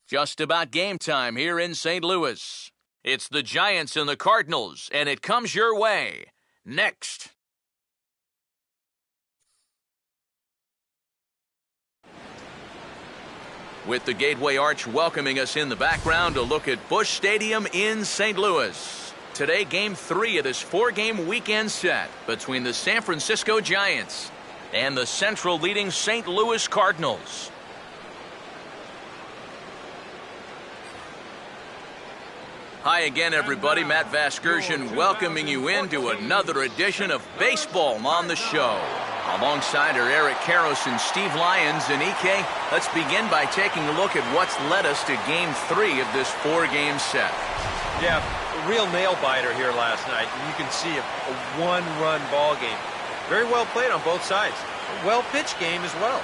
Just about game time here in St. Louis. It's the Giants and the Cardinals, and it comes your way next. With the Gateway Arch welcoming us in the background, a look at Busch Stadium in St. Louis. Today, Game 3 of this 4-game weekend set between the San Francisco Giants and the Central leading St. Louis Cardinals. Hi again, everybody. Matt Vasgersian welcoming you into another edition of Baseball on the Show. Alongside are Eric Karros and Steve Lyons. And EK, let's begin by taking a look at what's led us to Game 3 of this 4-game set. Yeah, a real nail-biter here last night. And you can see a one-run ball game. Very well played on both sides. A well-pitched game as well.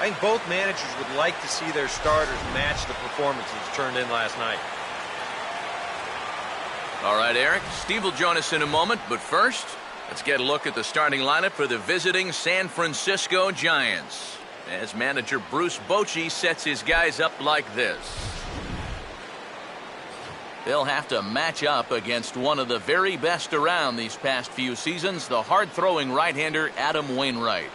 I think both managers would like to see their starters match the performances turned in last night. All right, Eric. Steve will join us in a moment, but first, let's get a look at the starting lineup for the visiting San Francisco Giants, as manager Bruce Bochy sets his guys up like this. They'll have to match up against one of the very best around these past few seasons, the hard-throwing right-hander Adam Wainwright.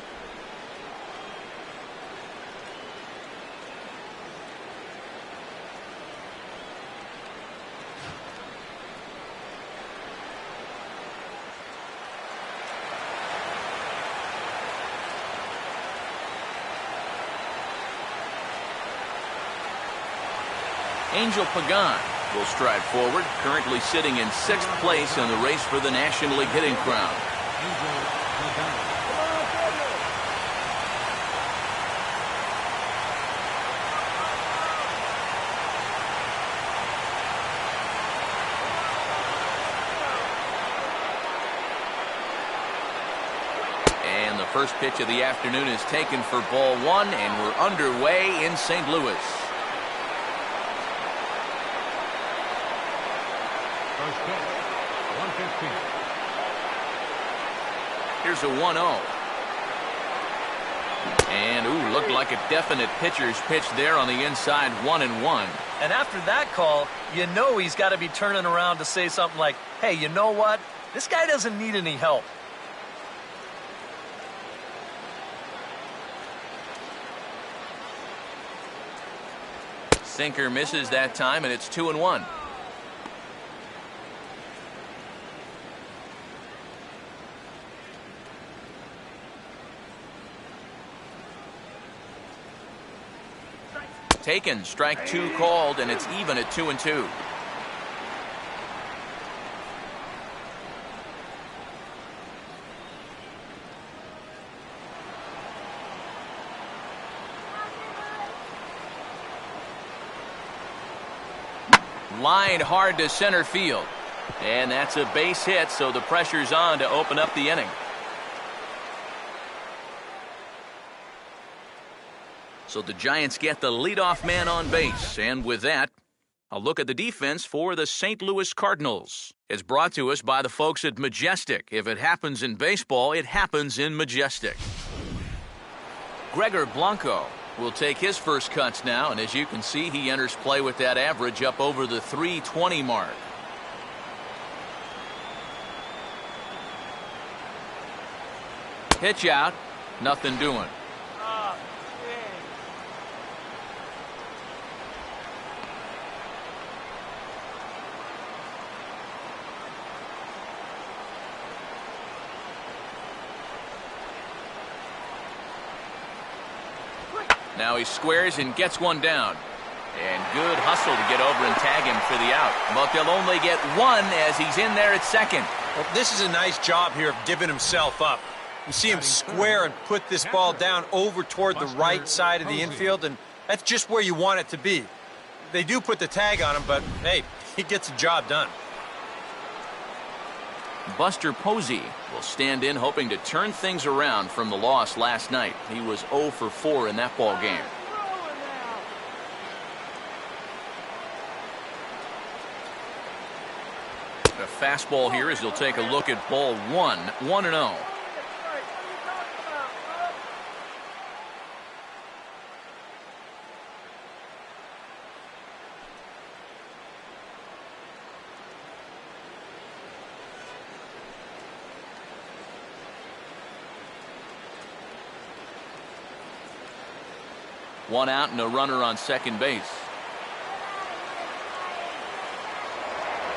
Angel Pagan will stride forward, currently sitting in 6th place in the race for the National League hitting crown. And the first pitch of the afternoon is taken for ball 1, and we're underway in St. Louis. Here's a 1-0. And, looked like a definite pitcher's pitch there on the inside, 1-1. And after that call, you know he's got to be turning around to say something like, hey, you know what? This guy doesn't need any help. Sinker misses that time, and it's 2-1. Taken, strike 2 called, and it's even at 2-2. Lined hard to center field. And that's a base hit, so the pressure's on to open up the inning. So the Giants get the leadoff man on base. And with that, a look at the defense for the St. Louis Cardinals. It's brought to us by the folks at Majestic. If it happens in baseball, it happens in Majestic. Gregor Blanco will take his first cuts now. And as you can see, he enters play with that average up over the 320 mark. Pitch out, nothing doing. Now he squares and gets one down. And good hustle to get over and tag him for the out. But they'll only get one as he's in there at second. Well, this is a nice job here of giving himself up. You see him square and put this ball down over toward the right side of the infield, and that's just where you want it to be. They do put the tag on him, but, hey, he gets the job done. Buster Posey will stand in, hoping to turn things around from the loss last night. He was 0 for 4 in that ball game. A fastball here as he'll take a look at ball 1, 1-0. One out and a runner on second base.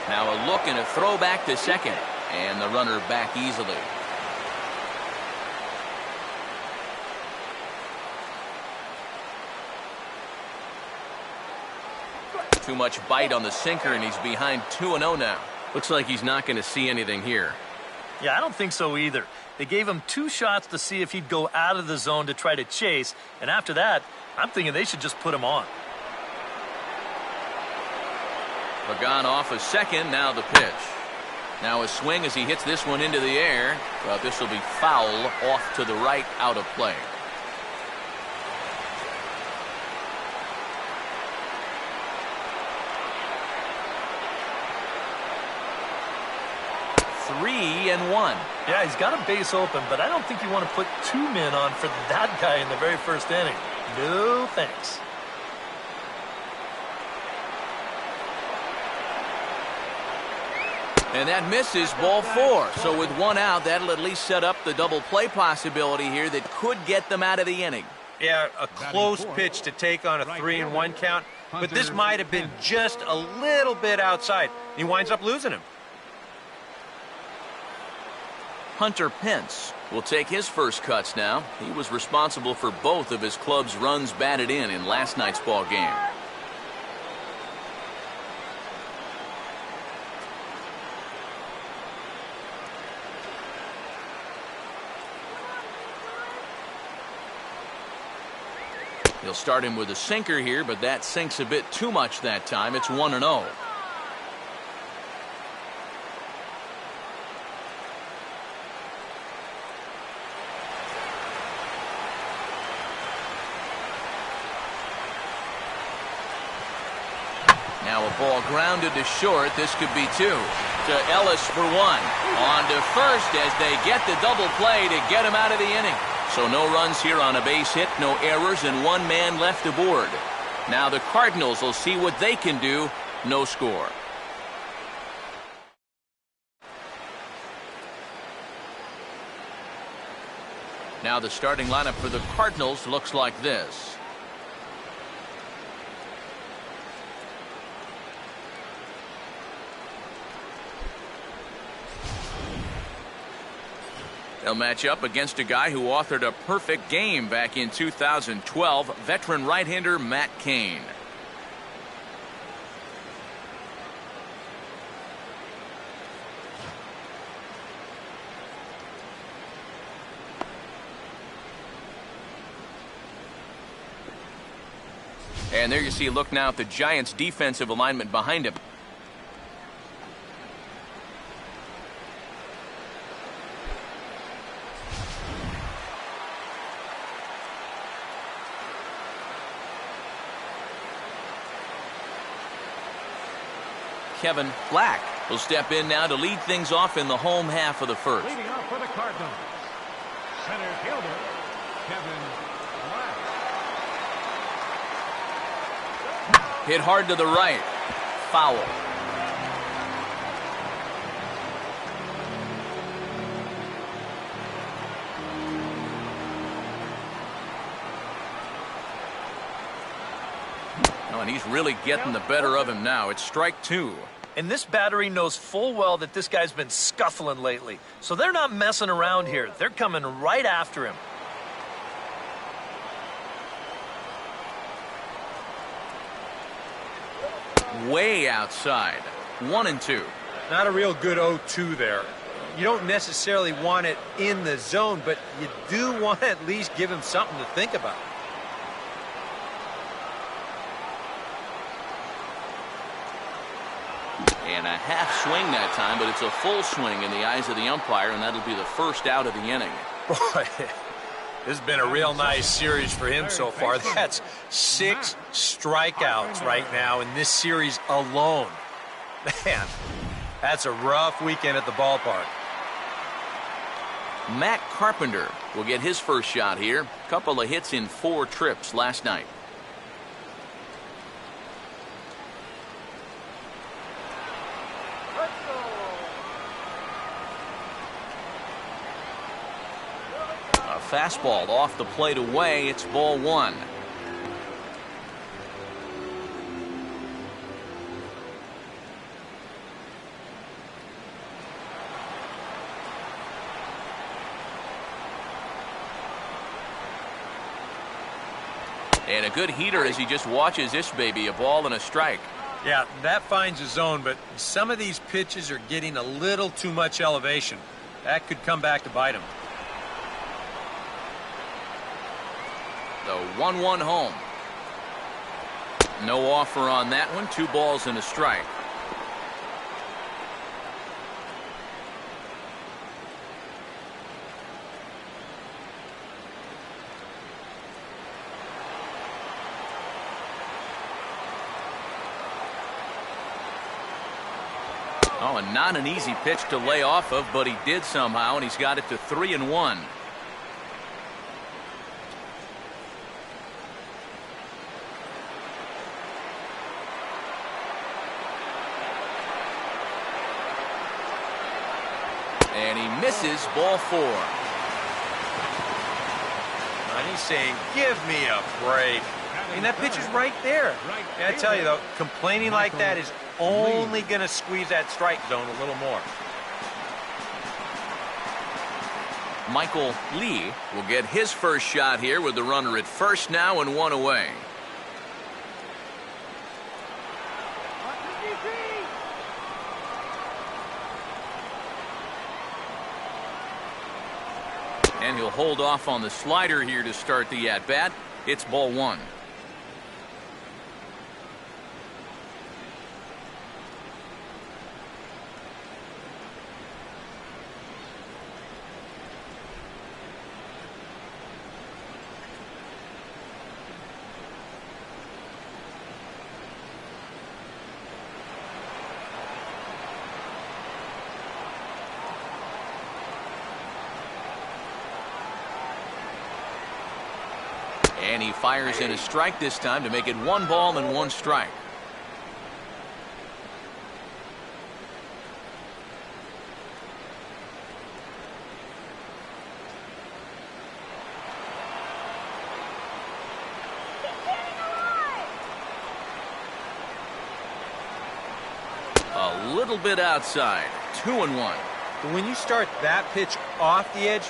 Now a look and a throw back to second. And the runner back easily. Too much bite on the sinker, and he's behind 2-0 now. Looks like he's not going to see anything here. Yeah, I don't think so either. They gave him 2 shots to see if he'd go out of the zone to try to chase, and after that, I'm thinking they should just put him on. Pagan off a second, now the pitch. Now a swing as he hits this one into the air, but this will be foul off to the right, out of play. Three and one. Yeah, he's got a base open, but I don't think you want to put 2 men on for that guy in the very first inning. No thanks. And that misses, ball 4. So with 1 out, that'll at least set up the double play possibility here that could get them out of the inning. Yeah, a close pitch to take on a 3-1 count, but this might have been just a little bit outside. He winds up losing him. Hunter Pence will take his first cuts now. He was responsible for both of his club's runs batted in last night's ball game. He'll start him with a sinker here, but that sinks a bit too much that time. It's 1-0. Now a ball grounded to short. This could be 2. To Ellis for 1. On to first as they get the double play to get him out of the inning. So no runs here on a base hit, no errors, and 1 man left aboard. Now the Cardinals will see what they can do. No score. Now the starting lineup for the Cardinals looks like this. They'll match up against a guy who authored a perfect game back in 2012, veteran right-hander Matt Cain. And there you see, look now at the Giants' defensive alignment behind him. Kevin Black will step in now to lead things off in the home half of the first. Leading off for the Cardinals, center fielder Kevin Black. Hit hard to the right. Foul. Oh, and he's really getting the better of him now. It's strike 2. And this battery knows full well that this guy's been scuffling lately. So they're not messing around here. They're coming right after him. Way outside. 1-2. Not a real good 0-2 there. You don't necessarily want it in the zone, but you do want to at least give him something to think about. And a half swing that time, but it's a full swing in the eyes of the umpire, and that'll be the first out of the inning. Boy, this has been a real nice series for him so far. That's 6 strikeouts right now in this series alone. Man, that's a rough weekend at the ballpark. Matt Carpenter will get his first shot here. Couple of hits in 4 trips last night. Fastball off the plate away. It's ball 1. And a good heater as he just watches this baby, a ball and a strike. Yeah, that finds a zone, but some of these pitches are getting a little too much elevation. That could come back to bite him. The 1-1 home. No offer on that one. 2 balls and a strike. Oh, and not an easy pitch to lay off of, but he did somehow, and he's got it to 3-1. And he misses, ball 4. And he's saying, give me a break. I mean, that pitch is right there. Yeah, I tell you, though, complaining like that is only going to squeeze that strike zone a little more. Michael Lee will get his first shot here with the runner at first now and 1 away. And he'll hold off on the slider here to start the at-bat. It's ball 1. And he fires in a strike this time to make it 1 ball and 1 strike. A little bit outside. 2-1. But when you start that pitch off the edge,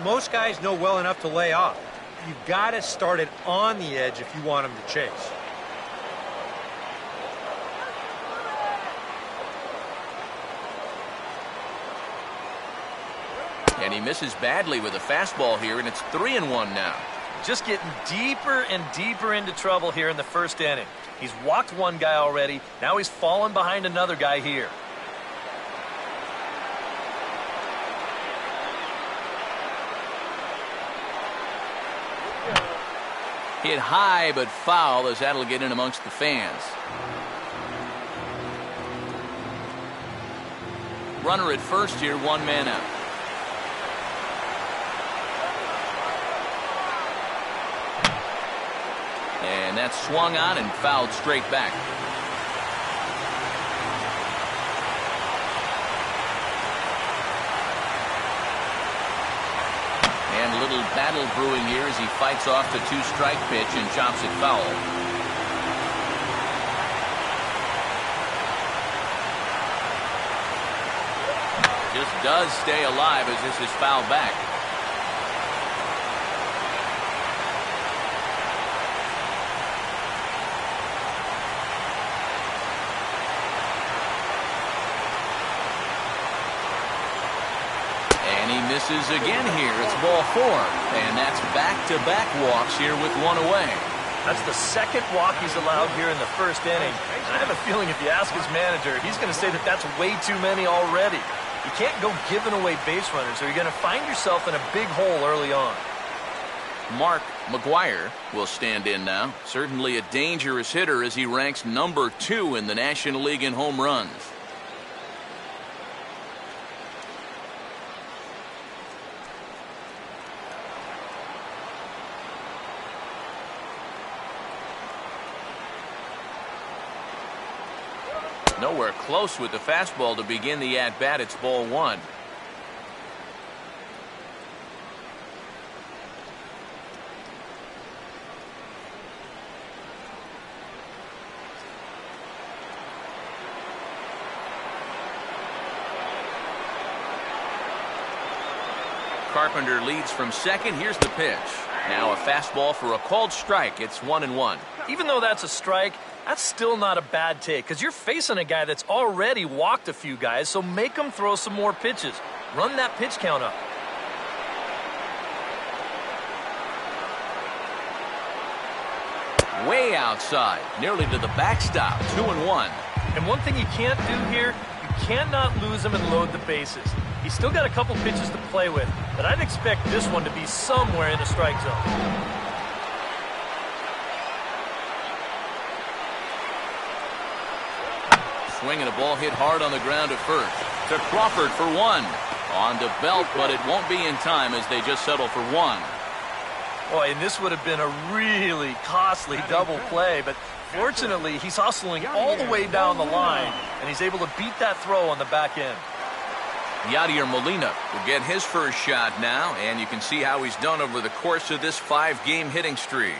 most guys know well enough to lay off. You've got to start it on the edge if you want him to chase. And he misses badly with a fastball here, and it's 3-1 now. Just getting deeper and deeper into trouble here in the first inning. He's walked one guy already. Now he's fallen behind another guy here. Hit high but foul as that'll get in amongst the fans. Runner at first here, 1 man out. And that's swung on and fouled straight back. And a little battle brewing here as he fights off the 2-strike pitch and chops it foul. Just does stay alive as this is fouled back. Misses again here. It's ball 4. And that's back-to-back walks here with 1 away. That's the second walk he's allowed here in the first inning. And I have a feeling if you ask his manager, he's going to say that that's way too many already. You can't go giving away base runners or you're going to find yourself in a big hole early on. Mark McGuire will stand in now. Certainly a dangerous hitter as he ranks number 2 in the National League in home runs. Nowhere close with the fastball to begin the at-bat. It's ball 1. Carpenter leads from second. Here's the pitch. Now a fastball for a called strike. It's 1-1. Even though that's a strike, that's still not a bad take because you're facing a guy that's already walked a few guys, so make him throw some more pitches. Run that pitch count up. Way outside, nearly to the backstop. 2-1. And one thing you can't do here, you cannot lose him and load the bases. He's still got a couple pitches to play with, but I'd expect this one to be somewhere in the strike zone. Swinging a ball hit hard on the ground at first. To Crawford for 1. On to Belt, but it won't be in time as they just settle for 1. Boy, and this would have been a really costly double play, but fortunately, he's hustling all the way down the line, and he's able to beat that throw on the back end. Yadier Molina will get his first shot now, and you can see how he's done over the course of this 5-game hitting streak.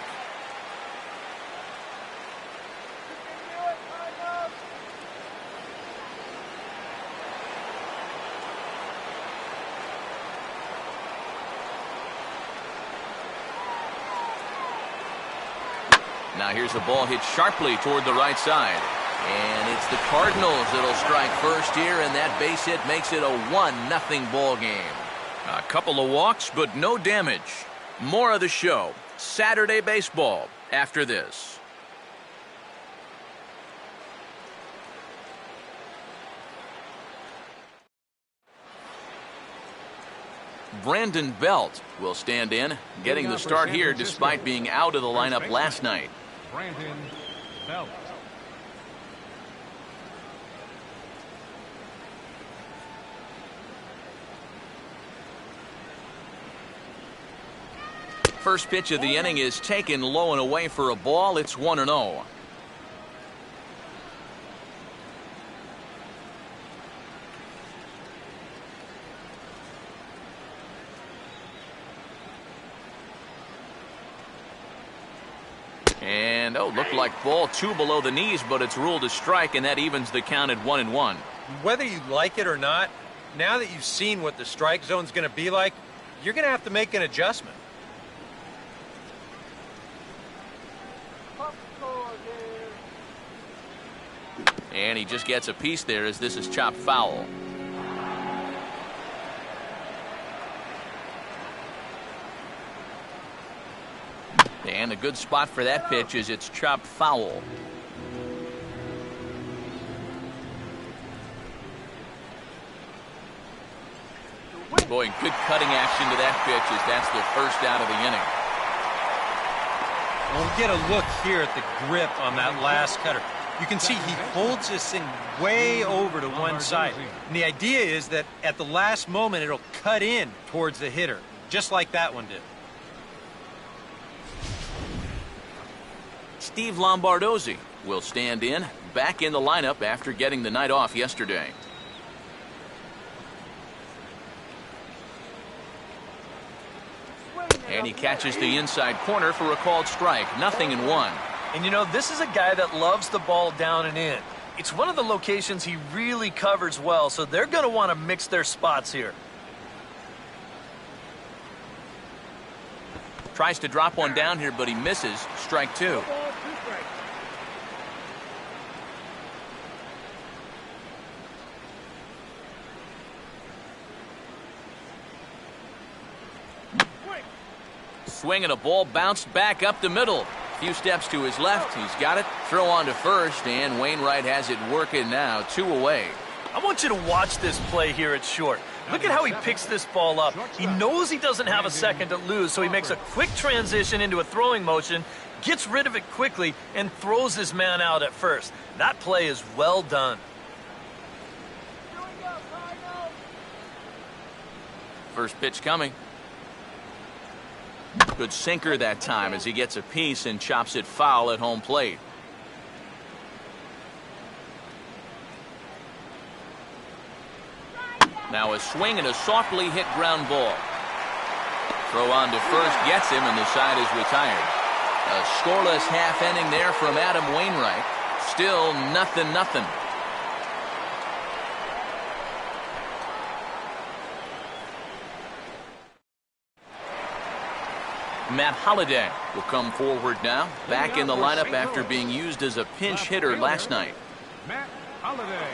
Now here's a ball hit sharply toward the right side. And it's the Cardinals that'll strike first here, and that base hit makes it a 1-0 ball game. A couple of walks, but no damage. More of the show, Saturday baseball, after this. Brandon Belt will stand in, getting the start here despite being out of the lineup last night. Brandon Belt. First pitch of the inning is taken low and away for a ball. It's 1-0. And, looked like ball 2 below the knees, but it's ruled a strike, and that evens the count at 1-1. Whether you like it or not, now that you've seen what the strike zone's going to be like, you're going to have to make an adjustment. And he just gets a piece there as this is chopped foul. And a good spot for that pitch is it's chopped foul. Boy, good cutting action to that pitch as that's the first out of the inning. We'll get a look here at the grip on that last cutter. You can see he holds this thing way over to one side. And the idea is that at the last moment, it'll cut in towards the hitter, just like that one did. Steve Lombardozzi will stand in, back in the lineup after getting the night off yesterday. And he catches the inside corner for a called strike. 0-1. And you know, this is a guy that loves the ball down and in. It's one of the locations he really covers well, so they're going to want to mix their spots here. Tries to drop one down here, but he misses. Strike 2. Swinging a ball bounced back up the middle. A few steps to his left. He's got it. Throw on to first, and Wainwright has it working now. 2 away. I want you to watch this play here at short. Look at how he picks this ball up. He knows he doesn't have a second to lose, so he makes a quick transition into a throwing motion, gets rid of it quickly, and throws his man out at first. That play is well done. First pitch coming. Good sinker that time as he gets a piece and chops it foul at home plate. Now a swing and a softly hit ground ball. Throw on to first gets him, and the side is retired. A scoreless half inning there from Adam Wainwright. Still 0-0. Matt Holliday will come forward now, back in the lineup after being used as a pinch hitter last night. Matt Holliday.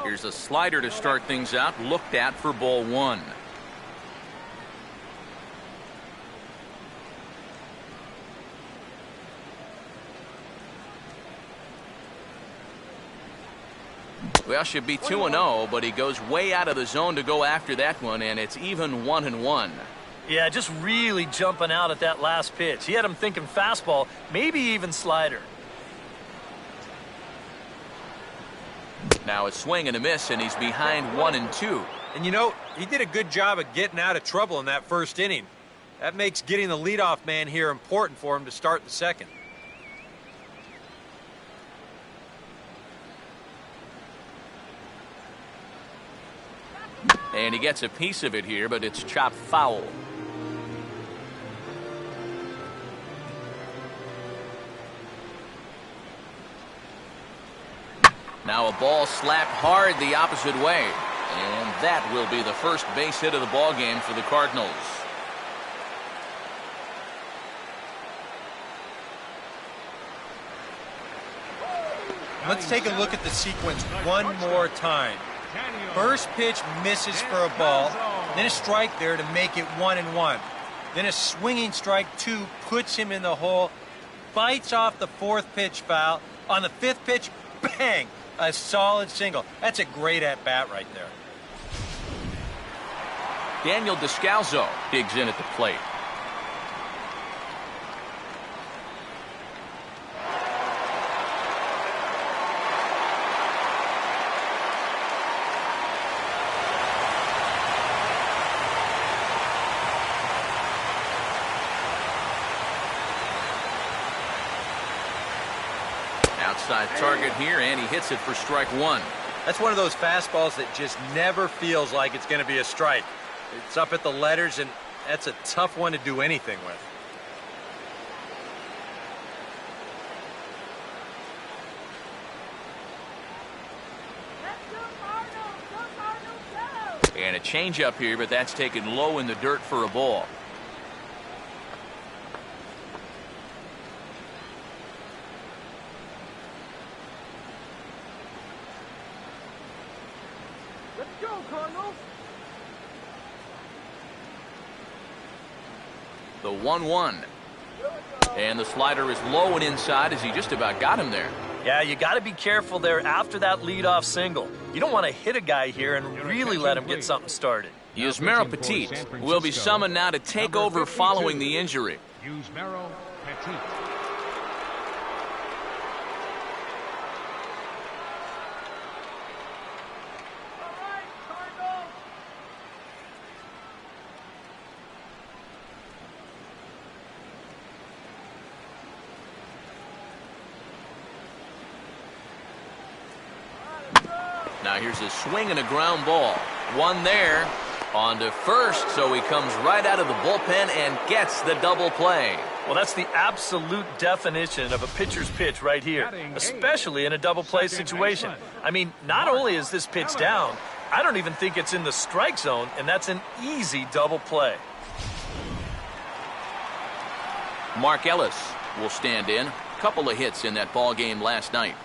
Here's a slider to start things out, looked at for ball one. Well, should be 2-0, but he goes way out of the zone to go after that one, and it's even 1-1. Yeah, just really jumping out at that last pitch. He had him thinking fastball, maybe even slider. Now a swing and a miss, and he's behind 1-2. And you know, he did a good job of getting out of trouble in that first inning. That makes getting the leadoff man here important for him to start the second. And he gets a piece of it here, but it's chopped foul. Now a ball slapped hard the opposite way. And that will be the first base hit of the ball game for the Cardinals. Let's take a look at the sequence one more time. First pitch misses for a ball, then a strike there to make it 1-1. Then a swinging strike 2 puts him in the hole, bites off the fourth pitch foul. On the fifth pitch, bang, a solid single. That's a great at-bat right there. Daniel Descalzo digs in at the plate. Outside target here, and he hits it for strike one. That's one of those fastballs that just never feels like it's going to be a strike. It's up at the letters, and that's a tough one to do anything with. And a changeup here, but that's taken low in the dirt for a ball. Let's go, Cardinals. The 1-1. And the slider is low and inside as he just about got him there. Yeah, you got to be careful there after that leadoff single. You don't want to hit a guy here and really let him get something started. Yusmeiro Petit will be summoned now to take over following the injury. Yusmeiro Petit. Now here's a swing and a ground ball. One there. On to first, so he comes right out of the bullpen and gets the double play. Well, that's the absolute definition of a pitcher's pitch right here, especially in a double play situation. I mean, not only is this pitch down, I don't even think it's in the strike zone, and that's an easy double play. Mark Ellis will stand in. Couple of hits in that ball game last night.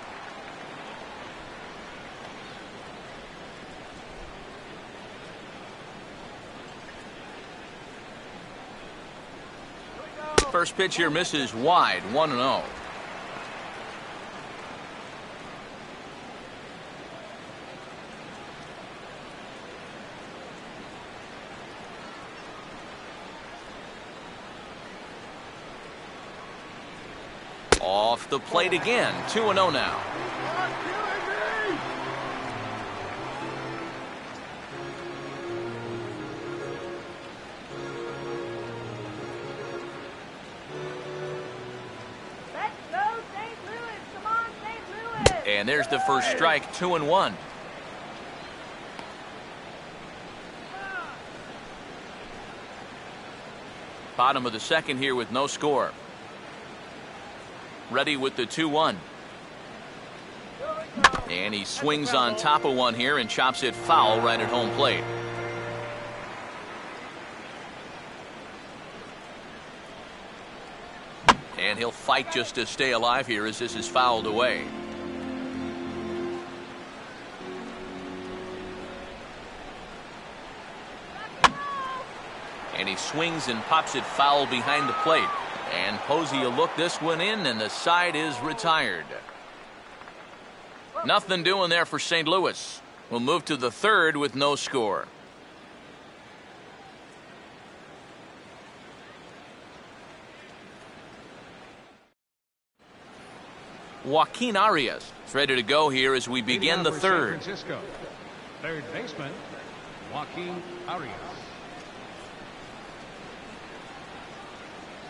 First pitch here misses wide, 1-0. Off the plate again, 2-0 now. And there's the first strike, 2-1. Bottom of the second here with no score. ready with the 2-1. And he swings on top of one here and chops it foul right at home plate. And he'll fight just to stay alive here as this is fouled away. And he swings and pops it foul behind the plate. And Posey will look this one in, and the side is retired. Nothing doing there for St. Louis. We'll move to the third with no score. Joaquin Arias is ready to go here as we begin the third. San Francisco, third baseman, Joaquin Arias.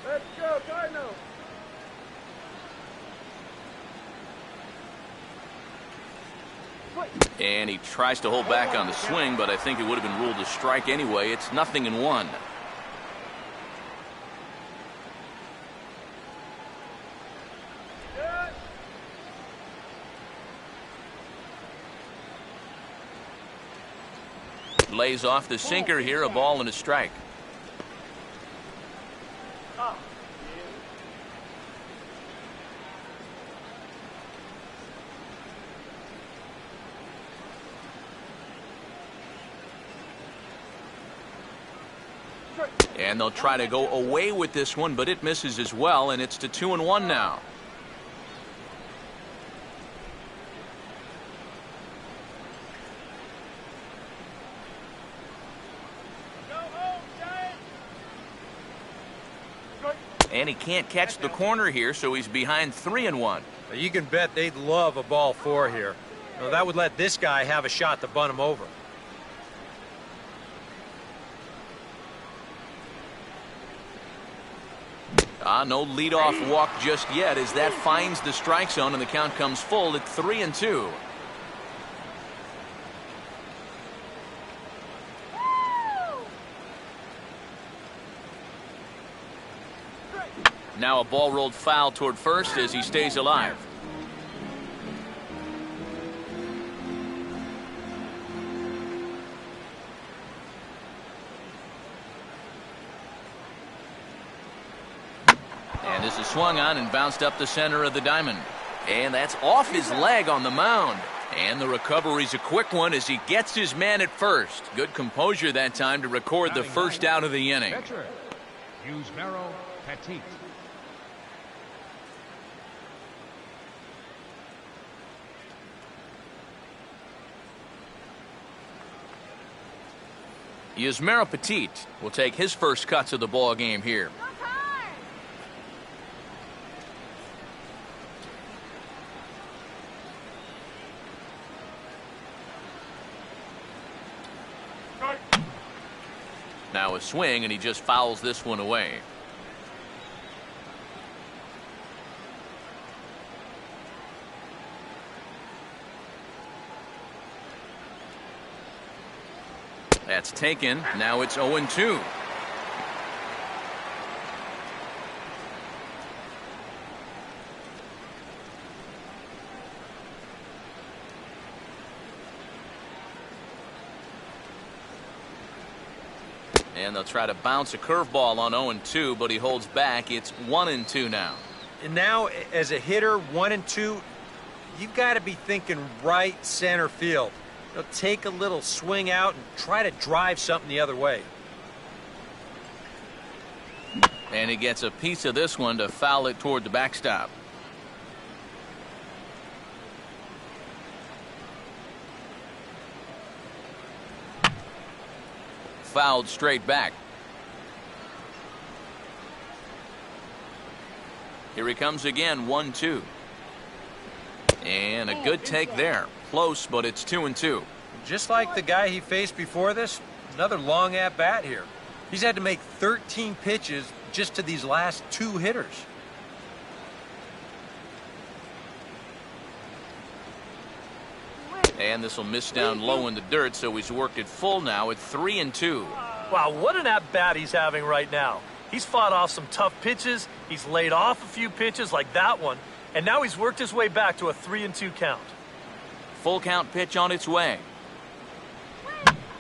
Let's go, Cardinals. And he tries to hold back on the swing, but I think it would have been ruled a strike anyway. It's 0-1. Lays off the sinker here, a ball and a strike. And they'll try to go away with this one, but it misses as well, and it's to 2-1 now. And he can't catch the corner here, so he's behind 3-1. You can bet they'd love a ball 4 here. Now, that would let this guy have a shot to bunt him over. No leadoff walk just yet as that finds the strike zone, and the count comes full at 3-2. Now a ball rolled foul toward first as he stays alive. And this is swung on and bounced up the center of the diamond. And that's off his leg on the mound. And the recovery's a quick one as he gets his man at first. Good composure that time to record the first out of the inning. Yusmeiro Petit will take his first cuts of the ball game here. Now a swing, and he just fouls this one away. That's taken. Now it's 0-2. And they'll try to bounce a curveball on 0-2, but he holds back. It's 1-2 now. And now, as a hitter, 1-2, you've got to be thinking right center field. They'll take a little swing out and try to drive something the other way. And he gets a piece of this one to foul it toward the backstop. Fouled straight back. Here he comes again, 1-2. And a good take there. Close, but it's 2-2. Just like the guy he faced before this, another long at bat here. He's had to make 13 pitches just to these last 2 hitters. And this will miss down low in the dirt, so he's worked it full now at 3-2. Wow, what an at-bat he's having right now. He's fought off some tough pitches. He's laid off a few pitches like that one. And now he's worked his way back to a 3-2 count. Full count pitch on its way.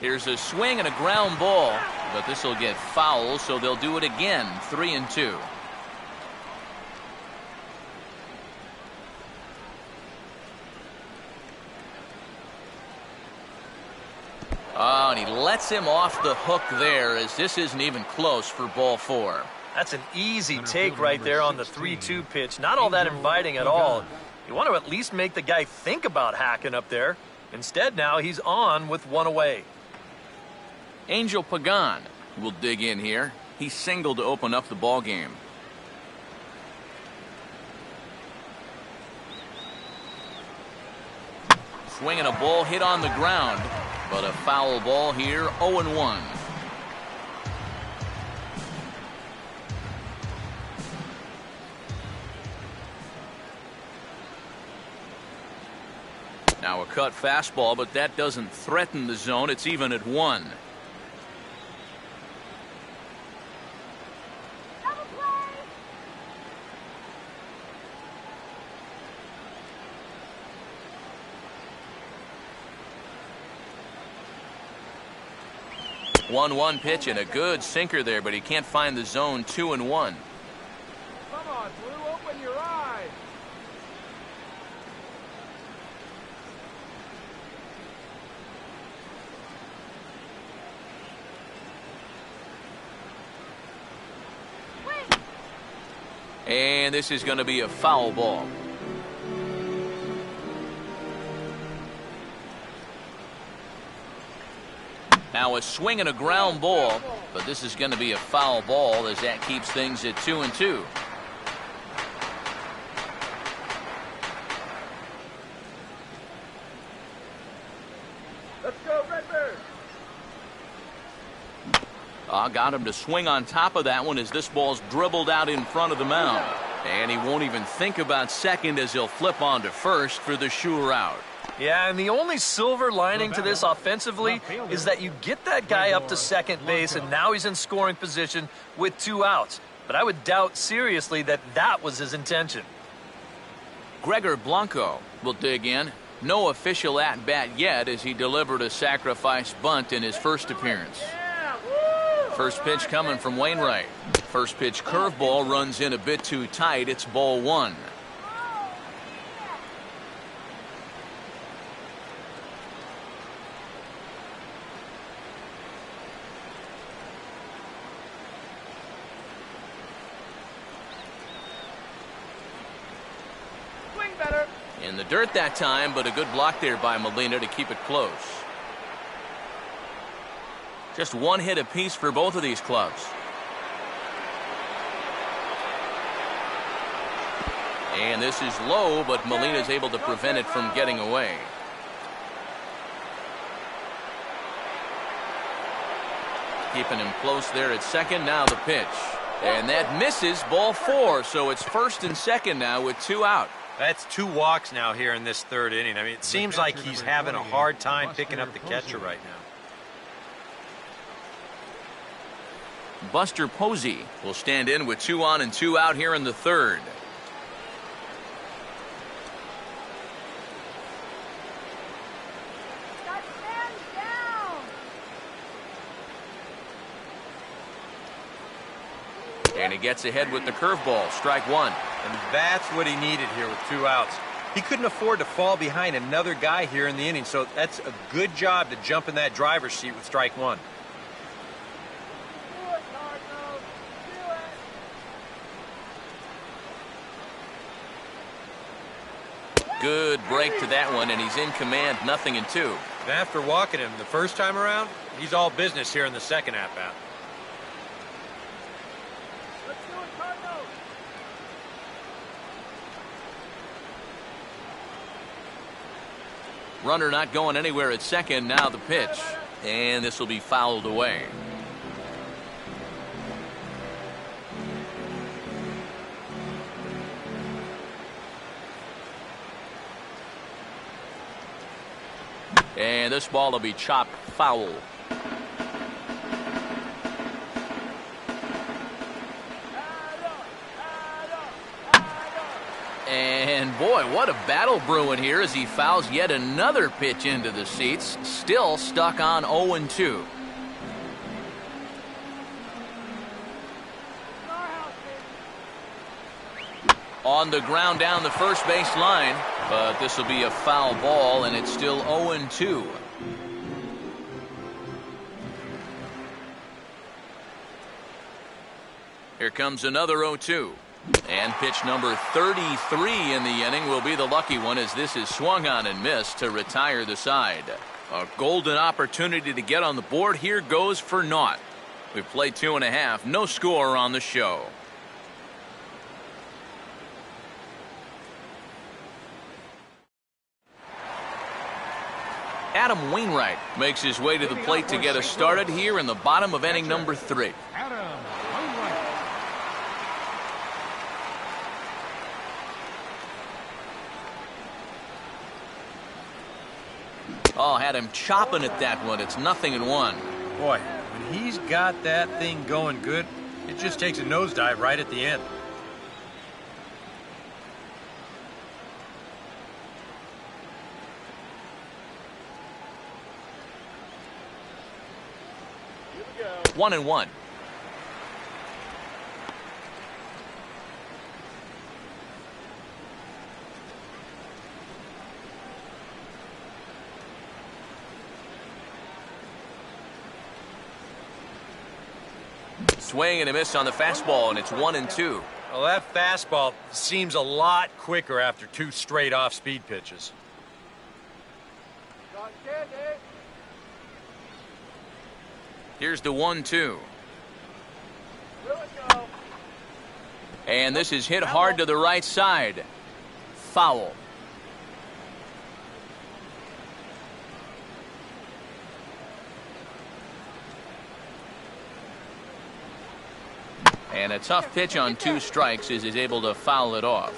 Here's a swing and a ground ball, but this will get foul, so they'll do it again. 3-2. Oh, and he lets him off the hook there, as this isn't even close for ball 4. That's an easy take right there on the 3-2 pitch. Not all that inviting at all. You want to at least make the guy think about hacking up there. Instead, now he's on with one away. Angel Pagan will dig in here. He singled to open up the ball game. Swinging a ball hit on the ground, but a foul ball here. 0-1. Now a cut fastball, but that doesn't threaten the zone. It's even at 1. Double play. One pitch and a good sinker there, but he can't find the zone. 2-1. Come on, Blue, open your eyes. And this is going to be a foul ball. Now a swing and a ground ball, but this is going to be a foul ball, as that keeps things at 2-2. Let's go, Redbird. Got him to swing on top of that one as this ball's dribbled out in front of the mound. And he won't even think about second as he'll flip on to first for the sure out. Yeah, and the only silver lining to this offensively is that you get that guy up to second base, and now he's in scoring position with 2 outs. But I would doubt seriously that that was his intention. Gregor Blanco will dig in. No official at-bat yet, as he delivered a sacrifice bunt in his first appearance. First pitch coming from Wainwright. First pitch curveball runs in a bit too tight. It's ball 1. Swing better. In the dirt that time, but a good block there by Molina to keep it close. Just 1 hit apiece for both of these clubs. And this is low, but Molina's able to prevent it from getting away. Keeping him close there at second. Now the pitch. And that misses. Ball 4. So it's first and second now with 2 out. That's 2 walks now here in this 3rd inning. I mean, it seems like he's having a hard time picking up the catcher right now. Buster Posey will stand in with 2 on and 2 out here in the 3rd. Got man down. And he gets ahead with the curveball. Strike 1. And that's what he needed here with 2 outs. He couldn't afford to fall behind another guy here in the inning, so that's a good job to jump in that driver's seat with strike 1. Do it, Cardinals. Do it. Good break to that one, and he's in command. 0-2. And after walking him the first time around, he's all business here in the second at-bat. Let's do it, Cardinals. Runner not going anywhere at second. Now the pitch. And this will be fouled away. And this ball will be chopped foul. boy, what a battle brewing here as he fouls yet another pitch into the seats. Still stuck on 0-2. On the ground down the first base line, but this will be a foul ball, and it's still 0-2. Here comes another 0-2. And pitch number 33 in the inning will be the lucky one, as this is swung on and missed to retire the side. A golden opportunity to get on the board here goes for naught. We've played 2.5, no score on the show. Adam Wainwright makes his way to the plate to get us started here in the bottom of inning number 3. Adam Wainwright. Oh, had him chopping at that one. It's 0-1. Boy, when he's got that thing going good, it just takes a nosedive right at the end. Here we go. 1-1. Swing and a miss on the fastball, and it's 1-2. Well, that fastball seems a lot quicker after 2 straight off-speed pitches. Got steady. Here's the 1-2. Here we go. And this is hit hard to the right side. Foul. And a tough pitch on 2 strikes as he's able to foul it off.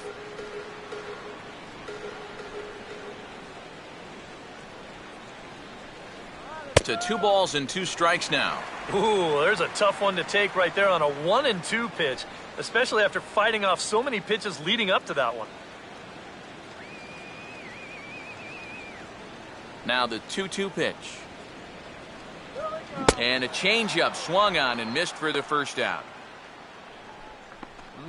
To 2 balls and 2 strikes now. Ooh, there's a tough one to take right there on a 1-2 pitch, especially after fighting off so many pitches leading up to that one. Now the 2-2 pitch. And a changeup swung on and missed for the first out.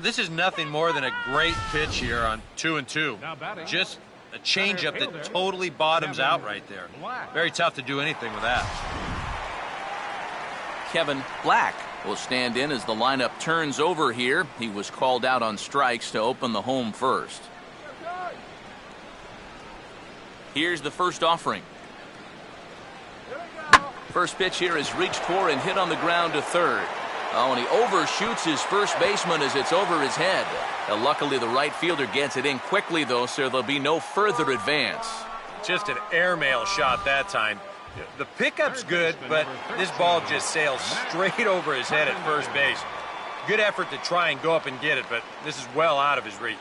This is nothing more than a great pitch here on 2-2. Now batting. Just a changeup that totally bottoms out right there. Very tough to do anything with that. Kevin Black will stand in as the lineup turns over here. He was called out on strikes to open the home first. Here's the first offering. Here we go. First pitch here is reached for and hit on the ground to third. Oh, and he overshoots his first baseman as it's over his head. Luckily, the right fielder gets it in quickly, though, so there'll be no further advance. Just an airmail shot that time. The pickup's good, but this ball just sails straight over his head at first base. Good effort to try and go up and get it, but this is well out of his reach.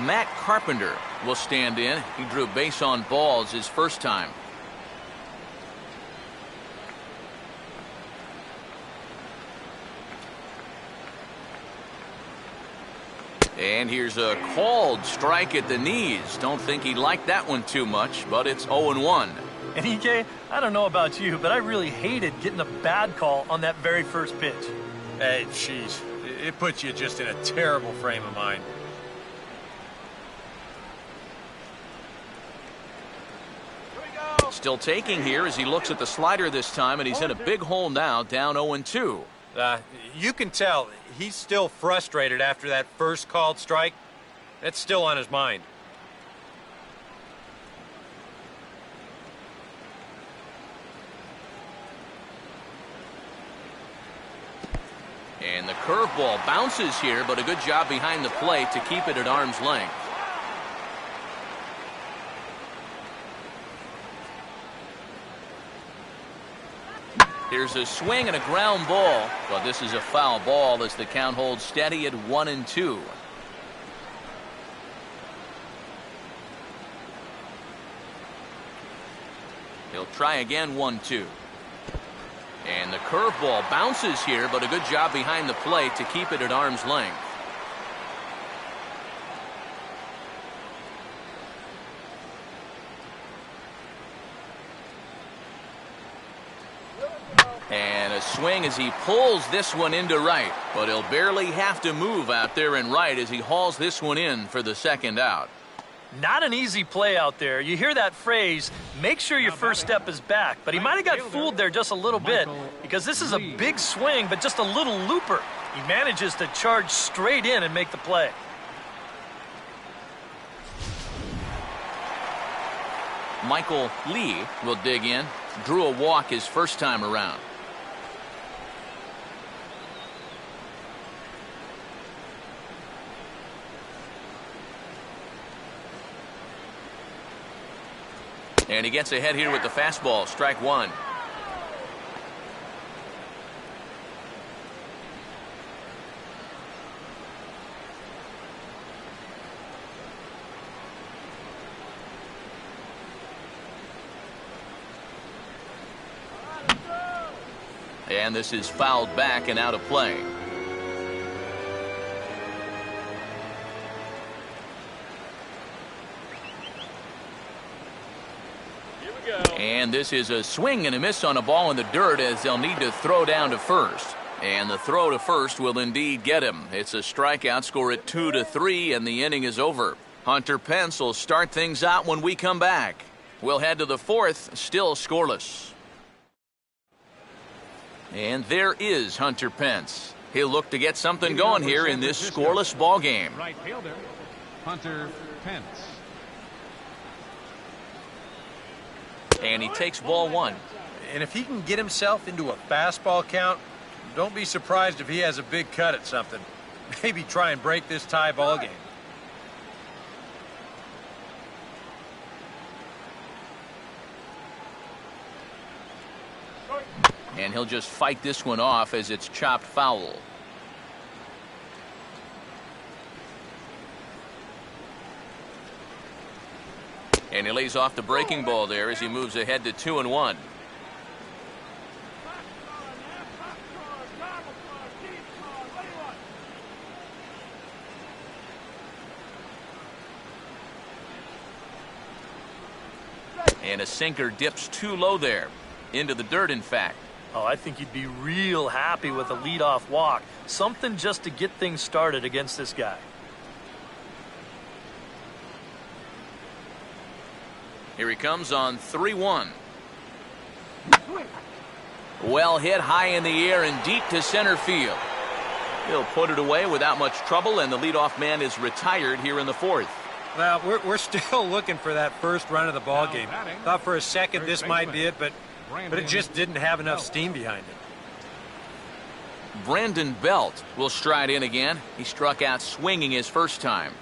Matt Carpenter will stand in. He drew base on balls his first time. And here's a called strike at the knees. Don't think he liked that one too much, but it's 0-1. And EK, I don't know about you, but I really hated getting a bad call on that very first pitch. Hey, jeez. It puts you just in a terrible frame of mind. Still taking here as he looks at the slider this time, and he's in a big hole now, down 0-2. You can tell he's still frustrated after that first called strike. That's still on his mind. And the curveball bounces here, but a good job behind the plate to keep it at arm's length. Here's a swing and a ground ball, but this is a foul ball as the count holds steady at 1-2. He'll try again, 1-2. And the curveball bounces here, but a good job behind the plate to keep it at arm's length. swing as he pulls this one into right, but he'll barely have to move out there in right as he hauls this one in for the second out. Not an easy play out there. You hear that phrase, make sure your first step is back. But he might have got fooled there just a little bit because this is a big swing, but just a little looper. He manages to charge straight in and make the play. Michael Lee will dig in. Drew a walk his first time around. And he gets ahead here with the fastball. Strike one. And this is fouled back and out of play. And this is a swing and a miss on a ball in the dirt as they'll need to throw down to first. And the throw to first will indeed get him. It's a strikeout, score at 2-3, and the inning is over. Hunter Pence will start things out when we come back. We'll head to the fourth, still scoreless. And there is Hunter Pence. He'll look to get something going here in this scoreless ball game. Right fielder, Hunter Pence. And he takes ball one. And if he can get himself into a fastball count, don't be surprised if he has a big cut at something. Maybe try and break this tie ball game. And he'll just fight this one off as it's chopped foul. And he lays off the breaking ball there as he moves ahead to 2-1. And a sinker dips too low there. Into the dirt, in fact. Oh, I think you'd be real happy with a leadoff walk. Something just to get things started against this guy. Here he comes on 3-1. Well hit high in the air and deep to center field. He'll put it away without much trouble, and the leadoff man is retired here in the fourth. Well, we're still looking for that first run of the ball game. Thought for a second this might be it, but it just didn't have enough steam behind it. Brandon Belt will stride in again. He struck out swinging his first time.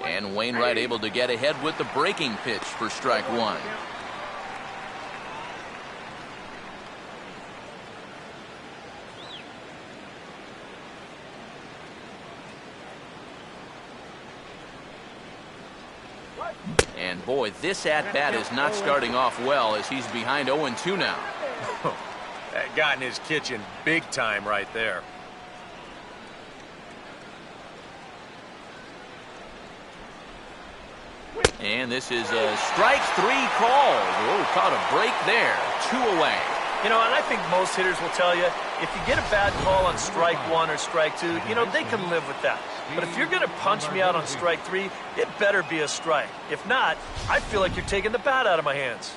And Wainwright able to get ahead with the breaking pitch for strike one. And boy, this at-bat is not starting off well as he's behind 0-2 now. That got in his kitchen big time right there. And this is a strike three call. Oh, caught a break there. 2 away. You know, and I think most hitters will tell you, if you get a bad call on strike one or strike two, you know, they can live with that. But if you're going to punch me out on strike three, it better be a strike. If not, I feel like you're taking the bat out of my hands.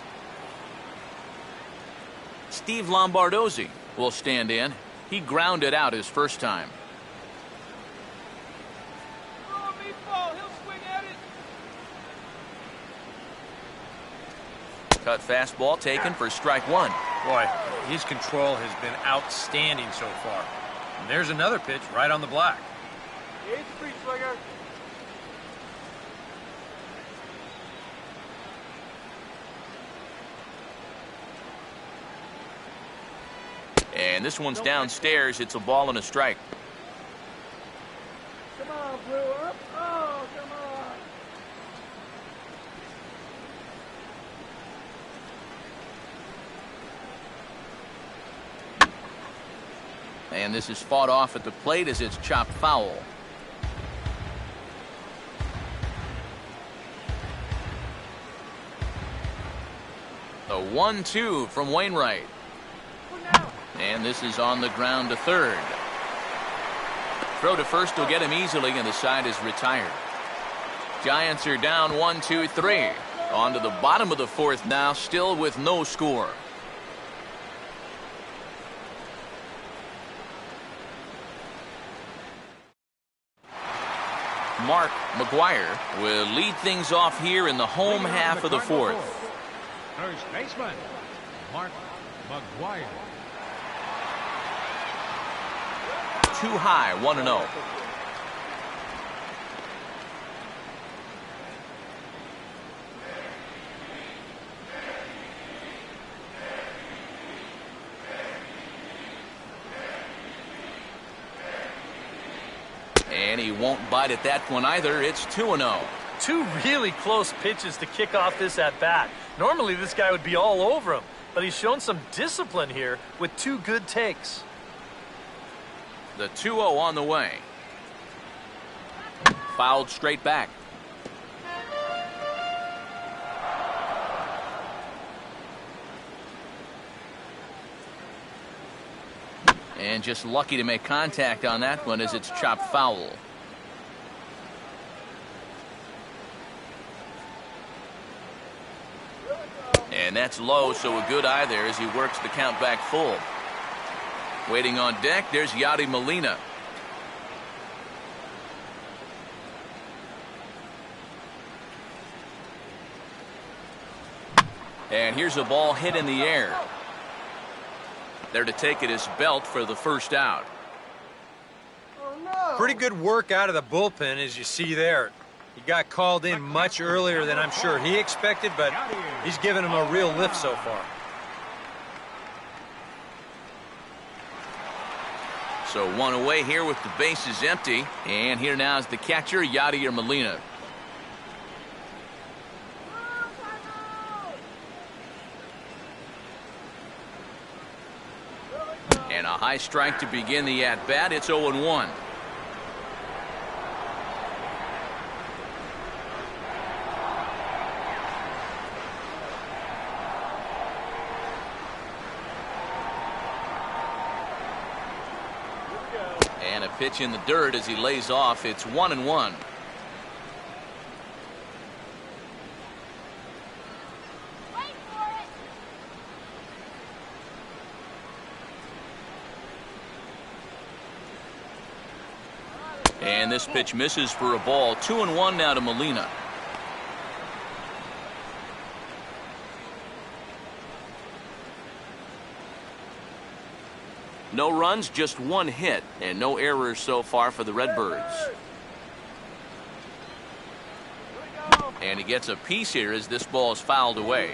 Steve Lombardozzi will stand in. He grounded out his first time. Cut fastball taken for strike one. Boy, his control has been outstanding so far. And there's another pitch right on the black. And this one's downstairs. It's a ball and a strike. Come on, Blue. Up. Oh, come on. And this is fought off at the plate as it's chopped foul. 1-2 from Wainwright. And this is on the ground to third. Throw to first will get him easily, and the side is retired. Giants are down 1-2-3. On to the bottom of the fourth now, still with no score. Mark McGuire will lead things off here in the home half of the fourth. First baseman, Mark McGuire. Too high, 1-0. And he won't bite at that one either. It's 2-0. Two really close pitches to kick off this at-bat. Normally this guy would be all over him, but he's shown some discipline here with two good takes. The 2-0 on the way. Fouled straight back. And just lucky to make contact on that one as it's chopped foul. And that's low, so a good eye there as he works the count back full. Waiting on deck, there's Yadi Molina. And here's a ball hit in the air. There to take it is Belt for the first out. Pretty good work out of the bullpen, as you see there. He got called in much earlier than I'm sure he expected, but he's given him a real lift so far. So one away here with the bases empty. And here now is the catcher, Yadier Molina. And a high strike to begin the at-bat. It's 0-1. And a pitch in the dirt as he lays off. It's 1-1. And this pitch misses for a ball. 2-1 now to Molina. No runs, just one hit, and no errors so far for the Redbirds. And he gets a piece here as this ball is fouled away.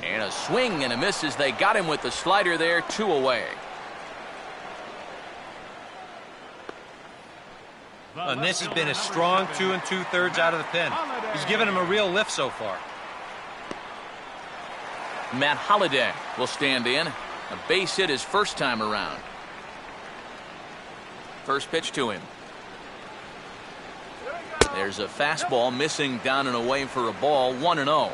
And a swing and a miss as they got him with the slider there. 2 away. And this has been a strong 2 2/3 out of the pen. He's given him a real lift so far. Matt Holliday will stand in. A base hit his first time around. First pitch to him. There's a fastball missing down and away for a ball. 1-0.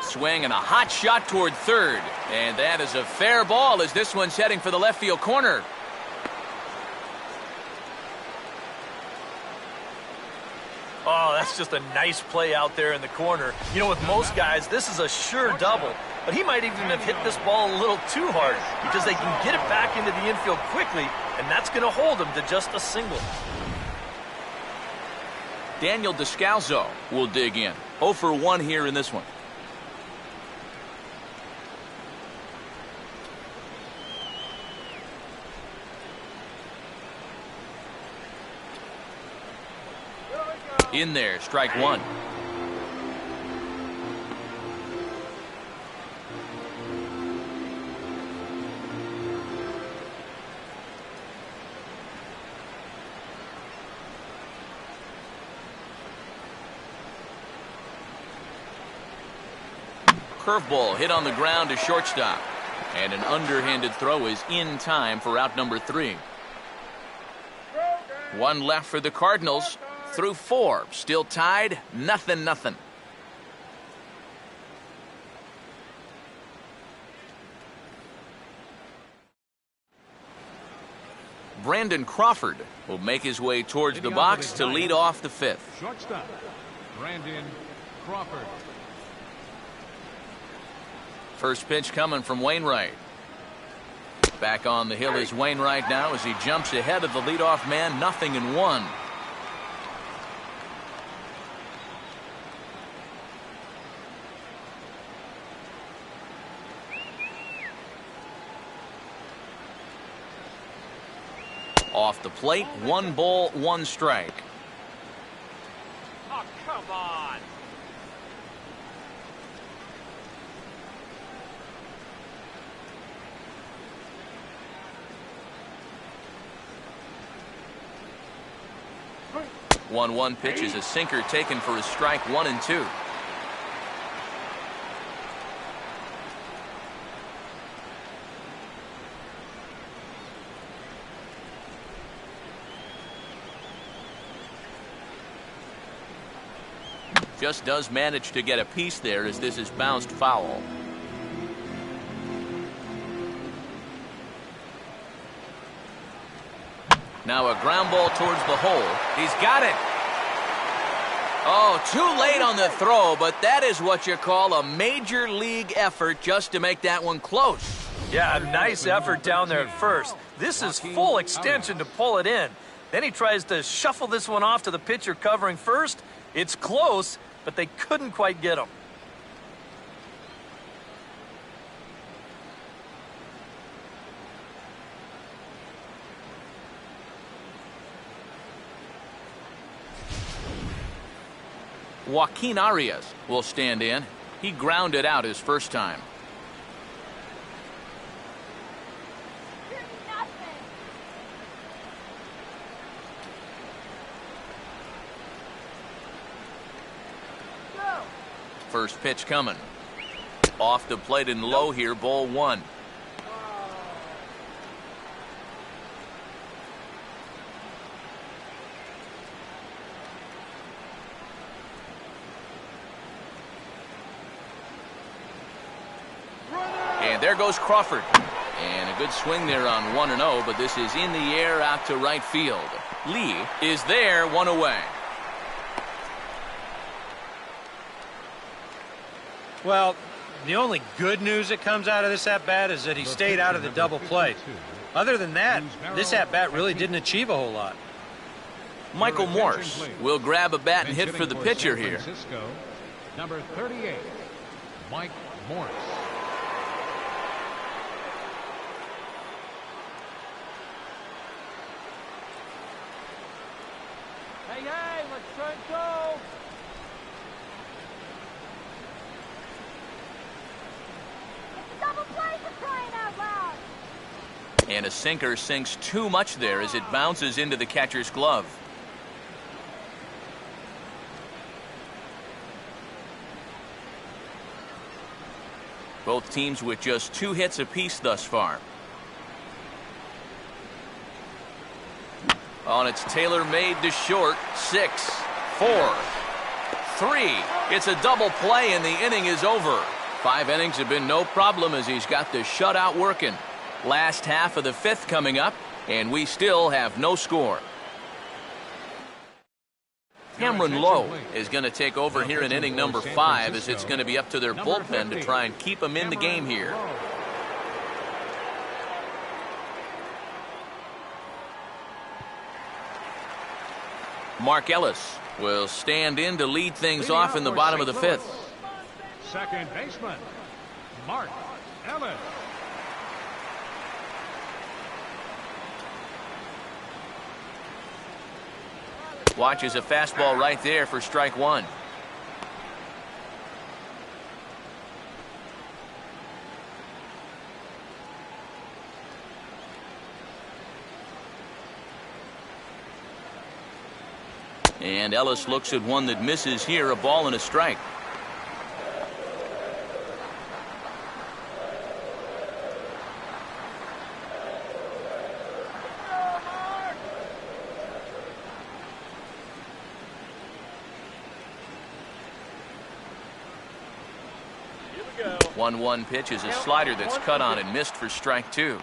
Swing and a hot shot toward third. And that is a fair ball as this one's heading for the left field corner. Oh, that's just a nice play out there in the corner. You know, with most guys, this is a sure double. But he might even have hit this ball a little too hard because they can get it back into the infield quickly, and that's going to hold him to just a single. Daniel Descalzo will dig in. 0 for 1 here in this one. In there, strike one. curveball hit on the ground to shortstop. And an underhanded throw is in time for out number 3. One left for the Cardinals through 4. Still tied, 0-0. Brandon Crawford will make his way towards the box to lead off the 5th. Shortstop, Brandon Crawford. First pitch coming from Wainwright. Back on the hill is Wainwright now as he jumps ahead of the leadoff man, 0-1. Off the plate, 1 ball, 1 strike. Oh, come on. One pitch is a sinker taken for a strike, 1-2. Just does manage to get a piece there as this is bounced foul. Now a ground ball towards the hole. He's got it. Oh, too late on the throw, but that is what you call a major league effort just to make that one close. Yeah, nice effort down there at first. This is full extension to pull it in. Then he tries to shuffle this one off to the pitcher covering first. It's close, but they couldn't quite get him. Joaquin Arias will stand in. He grounded out his first time. First pitch coming. Off the plate and low here, ball 1. And there goes Crawford. And a good swing there on 1-0, but this is in the air out to right field. Lee is there, 1 away. Well, the only good news that comes out of this at-bat is that he stayed out of the double play. Other than that, this at-bat really didn't achieve a whole lot. Michael Morse will grab a bat and hit for the pitcher here. Number 38, Mike Morse. Hey, let's try and go. Double play for crying out loud. And a sinker sinks too much there as it bounces into the catcher's glove. Both teams with just 2 hits apiece thus far. On its tailor-made to short, 6, 4, 3. It's a double play and the inning is over. 5 innings have been no problem as he's got the shutout working. Last half of the 5th coming up, and we still have no score. Cameron Lowe is going to take over here in inning number 5 as it's going to be up to their bullpen to try and keep him in the game here. Mark Ellis will stand in to lead things off in the bottom of the 5th. Second baseman, Mark Ellis. Watches a fastball right there for strike 1. And Ellis looks at one that misses here, a ball and a strike. 1-1 pitch is a slider that's cut on and missed for strike 2.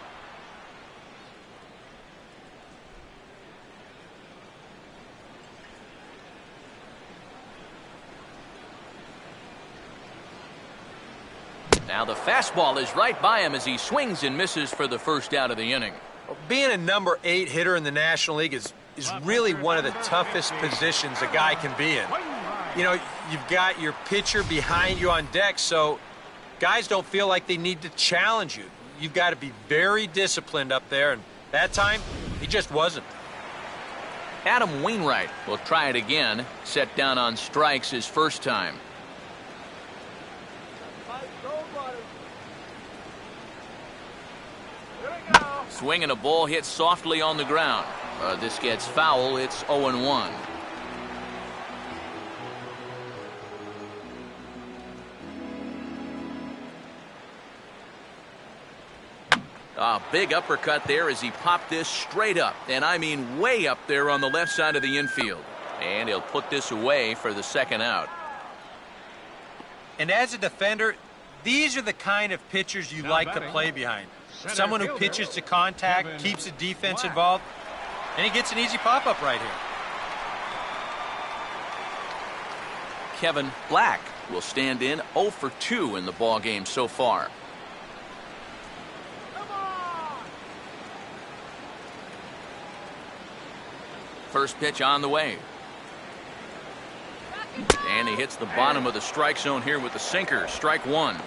Now the fastball is right by him as he swings and misses for the first out of the inning. Well, being a number 8 hitter in the National League is really one of the toughest positions a guy can be in. You know, you've got your pitcher behind you on deck, so guys don't feel like they need to challenge you. You've got to be very disciplined up there, and that time, he just wasn't. Adam Wainwright will try it again, set down on strikes his first time. Swing and a ball hit softly on the ground. This gets foul. It's 0-1. A big uppercut there as he popped this straight up, and I mean way up there on the left side of the infield. And he'll put this away for the second out. And as a defender, these are the kind of pitchers you like to play behind. Someone who pitches to contact, keeps the defense involved, and he gets an easy pop-up right here. Kevin Black will stand in 0 for 2 in the ball game so far. First pitch on the way. And he hits the bottom of the strike zone here with the sinker. Strike 1.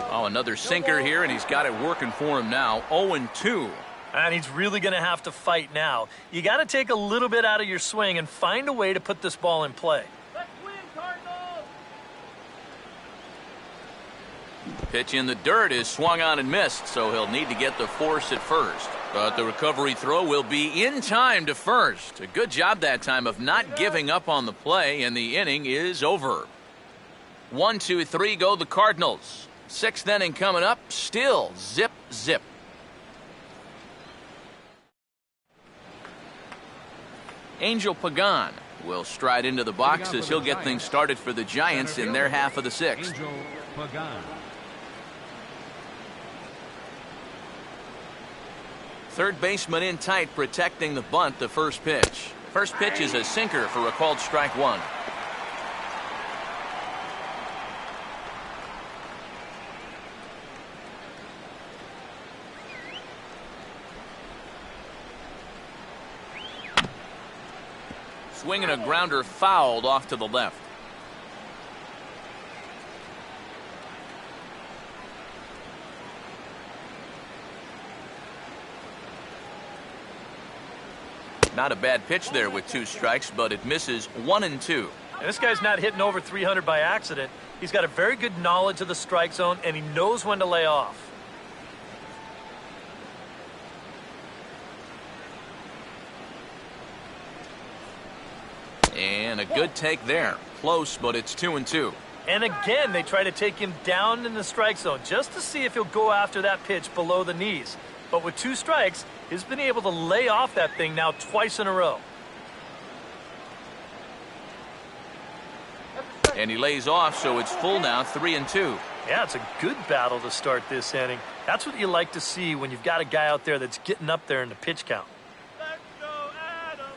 Oh, another sinker here, and he's got it working for him now. 0-2. And he's really going to have to fight now. You got to take a little bit out of your swing and find a way to put this ball in play. Let's win, Cardinals! Pitch in the dirt is swung on and missed, so he'll need to get the force at first. But the recovery throw will be in time to first. A good job that time of not giving up on the play, and the inning is over. 1, 2, 3 go the Cardinals. 6th inning coming up, still zip, zip. Angel Pagan will stride into the box as he'll get things started for the Giants in their half of the 6th. Angel Pagan. Third baseman in tight, protecting the bunt. The first pitch. First pitch is a sinker for a called strike 1. Swinging a grounder fouled off to the left. Not a bad pitch there with 2 strikes, but it misses 1-2. And this guy's not hitting over 300 by accident. He's got a very good knowledge of the strike zone, and he knows when to lay off. And a good take there. Close, but it's 2-2. And again, they try to take him down in the strike zone just to see if he'll go after that pitch below the knees. But with 2 strikes, he's been able to lay off that thing now twice in a row. And he lays off, so it's full now, 3-2. Yeah, it's a good battle to start this inning. That's what you like to see when you've got a guy out there that's getting up there in the pitch count. Let's go, Adam!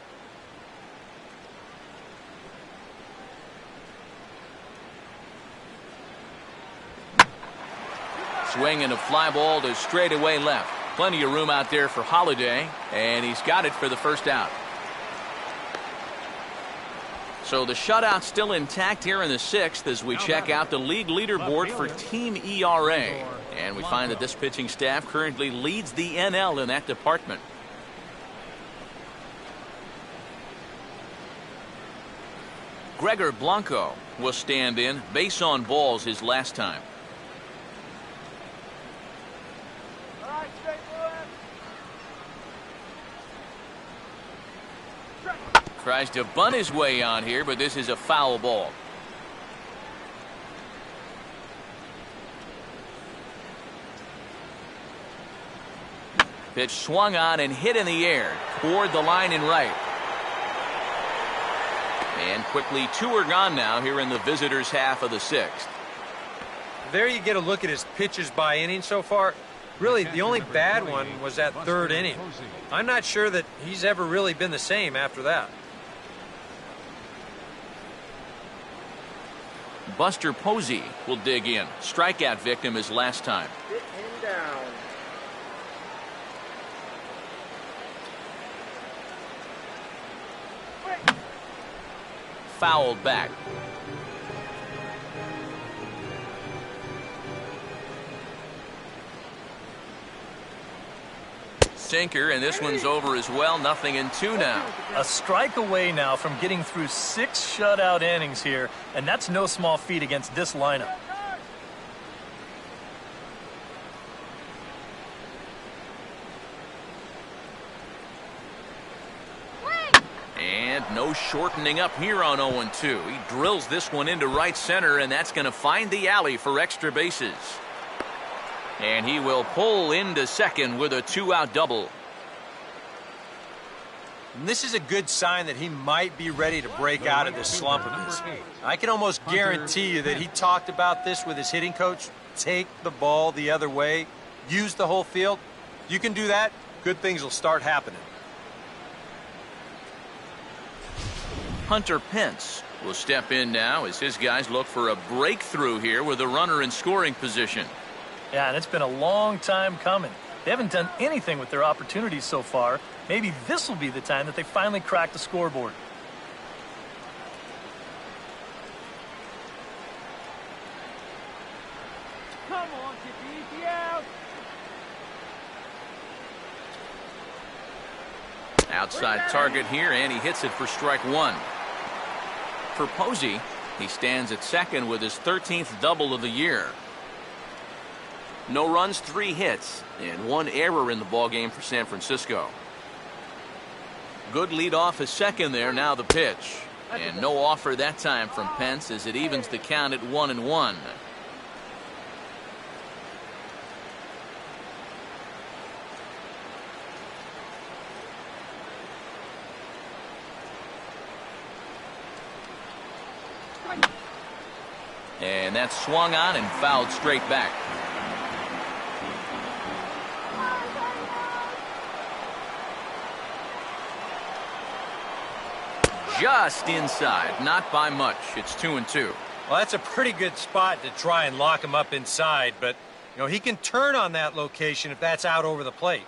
Swing and a fly ball to straightaway left. Plenty of room out there for Holiday, and he's got it for the first out. So the shutout's still intact here in the 6th as we check out the league leaderboard for team ERA. And we find that this pitching staff currently leads the NL in that department. Gregor Blanco will stand in. Base on balls his last time. Tries to bunt his way on here, but this is a foul ball. Pitch swung on and hit in the air toward the line and right. And quickly 2 are gone now here in the visitors' half of the 6th. There you get a look at his pitches by inning so far. Really, the only bad one was that 3rd inning. I'm not sure that he's ever really been the same after that. Buster Posey will dig in. Strikeout victim his last time. Hit him down. Fouled back. Sinker, and this one's over as well. 0-2 now. A strike away now from getting through 6 shutout innings here, and that's no small feat against this lineup. And no shortening up here on 0-2. He drills this one into right center, and that's going to find the alley for extra bases. And he will pull into second with a 2-out double. And this is a good sign that he might be ready to break out of this slump of his. I can almost guarantee you that he talked about this with his hitting coach. Take the ball the other way. Use the whole field. You can do that, good things will start happening. Hunter Pence will step in now as his guys look for a breakthrough here with a runner in scoring position. Yeah, and it's been a long time coming. They haven't done anything with their opportunities so far. Maybe this will be the time that they finally crack the scoreboard. Come on, Chippy, out. Outside target here, and he hits it for strike 1. For Posey, he stands at second with his 13th double of the year. No runs, 3 hits, and 1 error in the ballgame for San Francisco. Good lead off his second there. Now the pitch. And no offer that time from Pence as it evens the count at 1-1. And that's swung on and fouled straight back. Just inside, not by much. It's 2-2. Well, that's a pretty good spot to try and lock him up inside, but you know he can turn on that location if that's out over the plate.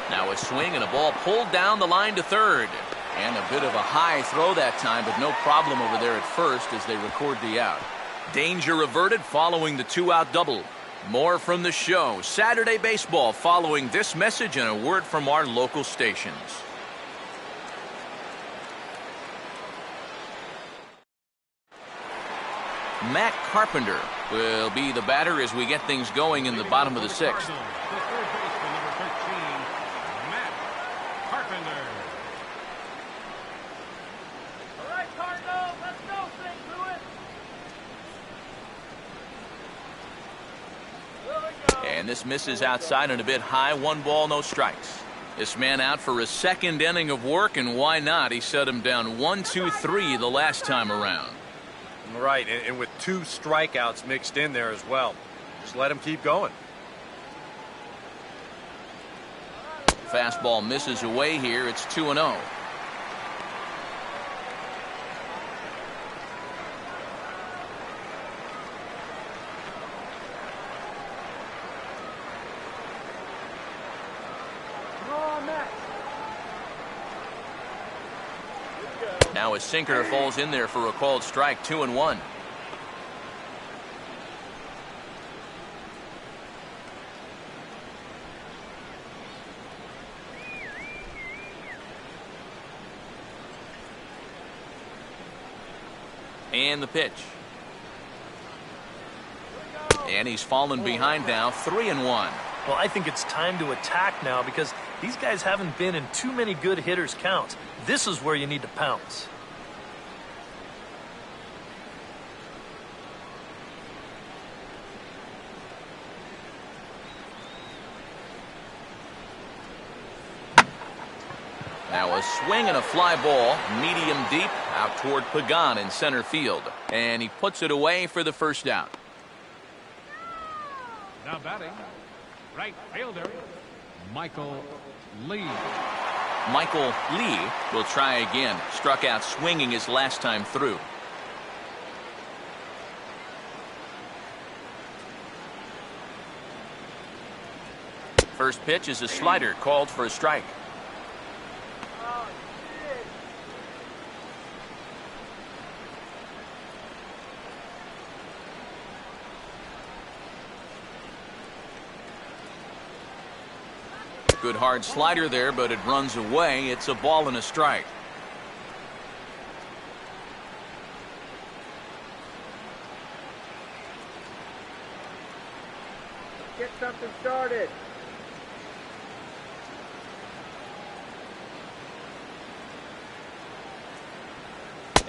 Now a swing and a ball pulled down the line to third. And a bit of a high throw that time, but no problem over there at first as they record the out. Danger averted following the 2-out double. More from the show. Saturday Baseball following this message and a word from our local stations. Matt Carpenter will be the batter as we get things going in the bottom of the 6th. The third baseman, number 13, Matt Carpenter. All right, Cardinals, let's go, St. Louis. And this misses outside and a bit high. 1 ball, no strikes. This man out for a second inning of work, and why not? He set him down 1-2-3 the last time around. Right, and with 2 strikeouts mixed in there as well. Just let him keep going. Fastball misses away here. It's 2-0. Now a sinker falls in there for a called strike. 2-1. And the pitch. And he's fallen behind now. 3-1. Well, I think it's time to attack now because these guys haven't been in too many good hitters' counts. This is where you need to pounce. Now a swing and a fly ball, medium deep, out toward Pagan in center field. And he puts it away for the first out. Now batting, right fielder, Michael Lee. Michael Lee will try again. Struck out swinging his last time through. First pitch is a slider called for a strike. Good hard slider there, but it runs away. It's a ball and a strike. Get something started.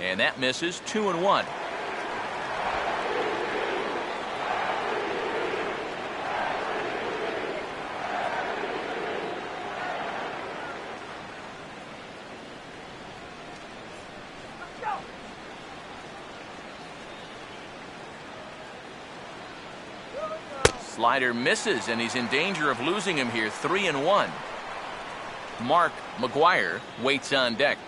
And that misses. 2-1. Slider misses, and he's in danger of losing him here. 3-1. Mark McGuire waits on deck.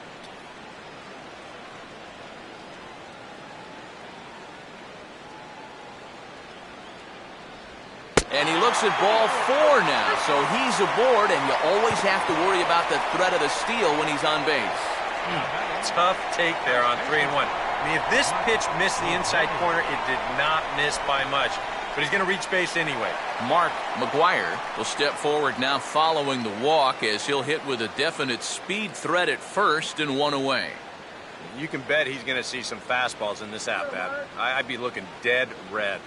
And he looks at ball 4 now, so he's aboard, and you always have to worry about the threat of the steal when he's on base. Tough take there on 3-1. I mean, if this pitch missed the inside corner, it did not miss by much. But he's going to reach base anyway. Mark McGuire will step forward now following the walk as he'll hit with a definite speed threat at first and 1 away. You can bet he's going to see some fastballs in this at-bat. I'd be looking dead red.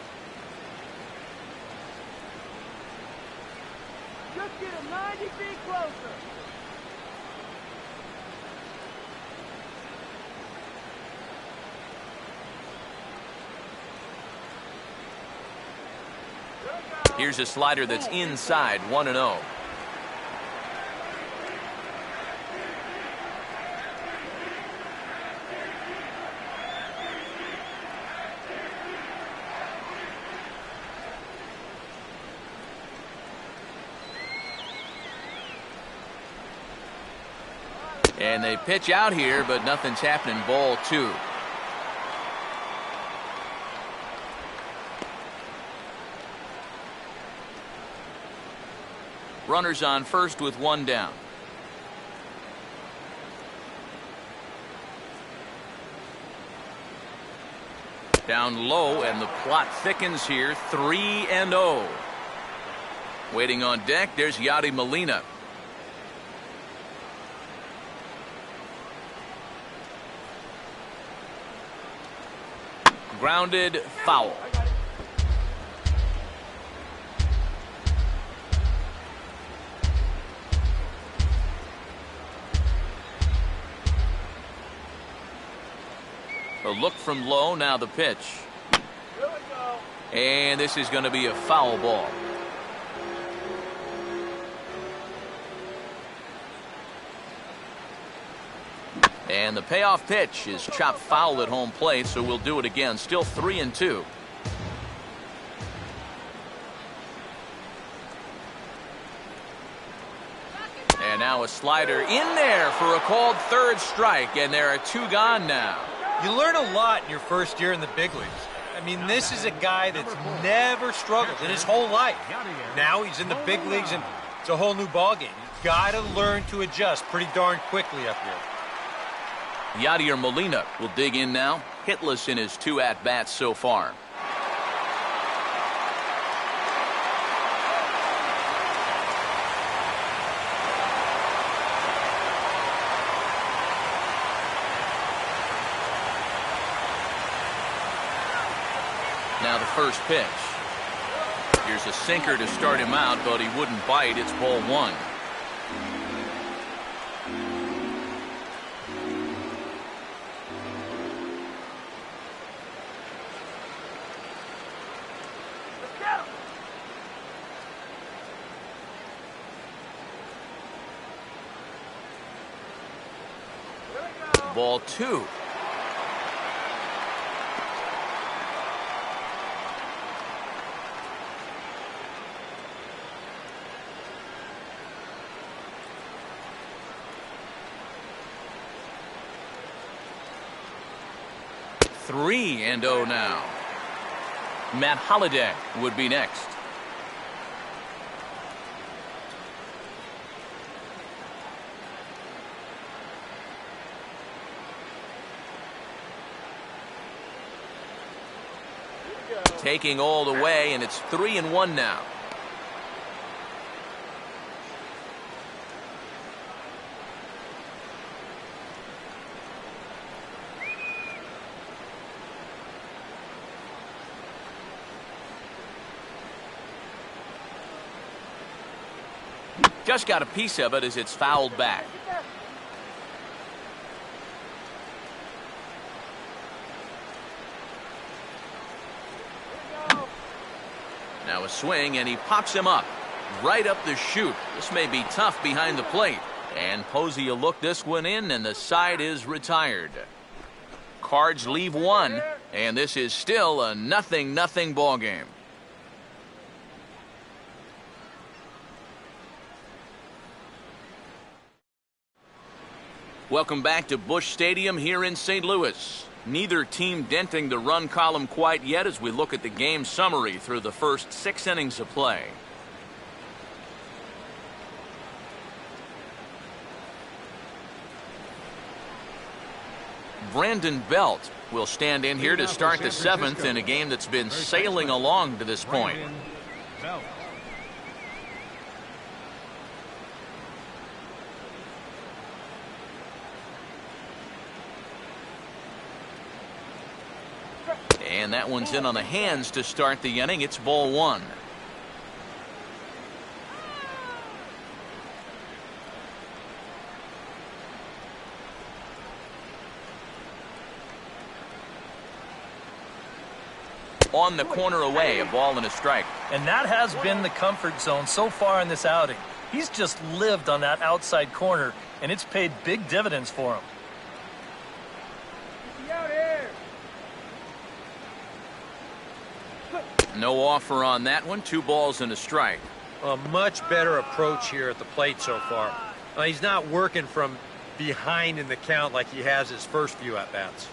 Just get him 90 feet closer. Here's a slider that's inside. 1-0. And they pitch out here, but nothing's happening. Ball 2. Runners on first with 1 down. Down low, and the plot thickens here. 3-0. Waiting on deck, there's Yadi Molina. Grounded, foul. A look from low, now the pitch. And this is going to be a foul ball. And the payoff pitch is chopped foul at home plate, so we'll do it again. Still 3-2. And now a slider in there for a called third strike, and there are 2 gone now. You learn a lot in your first year in the big leagues. I mean, this is a guy that's never struggled in his whole life. Now he's in the big leagues, and it's a whole new ballgame. You've got to learn to adjust pretty darn quickly up here. Yadier Molina will dig in now. Hitless in his 2 at-bats so far. Now the first pitch. Here's a sinker to start him out, but he wouldn't bite. It's ball 1. ball 2. Three and 0 now. Matt Holliday would be next. Taking all the way, and it's 3 and 1 now. Just got a piece of it as it's fouled back. Now a swing, and he pops him up right up the chute. This may be tough behind the plate. And Posey will look this one in, and the side is retired. Cards leave 1, and this is still a 0-0 ball game. Welcome back to Busch Stadium here in St. Louis. Neither team denting the run column quite yet as we look at the game summary through the first 6 innings of play. Brandon Belt will stand in here to start the 7th in a game that's been sailing along to this point. And that one's in on the hands to start the inning. It's ball 1. On the corner away, a ball and a strike. And that has been the comfort zone so far in this outing. He's just lived on that outside corner, and it's paid big dividends for him. No offer on that one. 2 balls and a strike. A much better approach here at the plate so far. He's not working from behind in the count like he has his first few at-bats.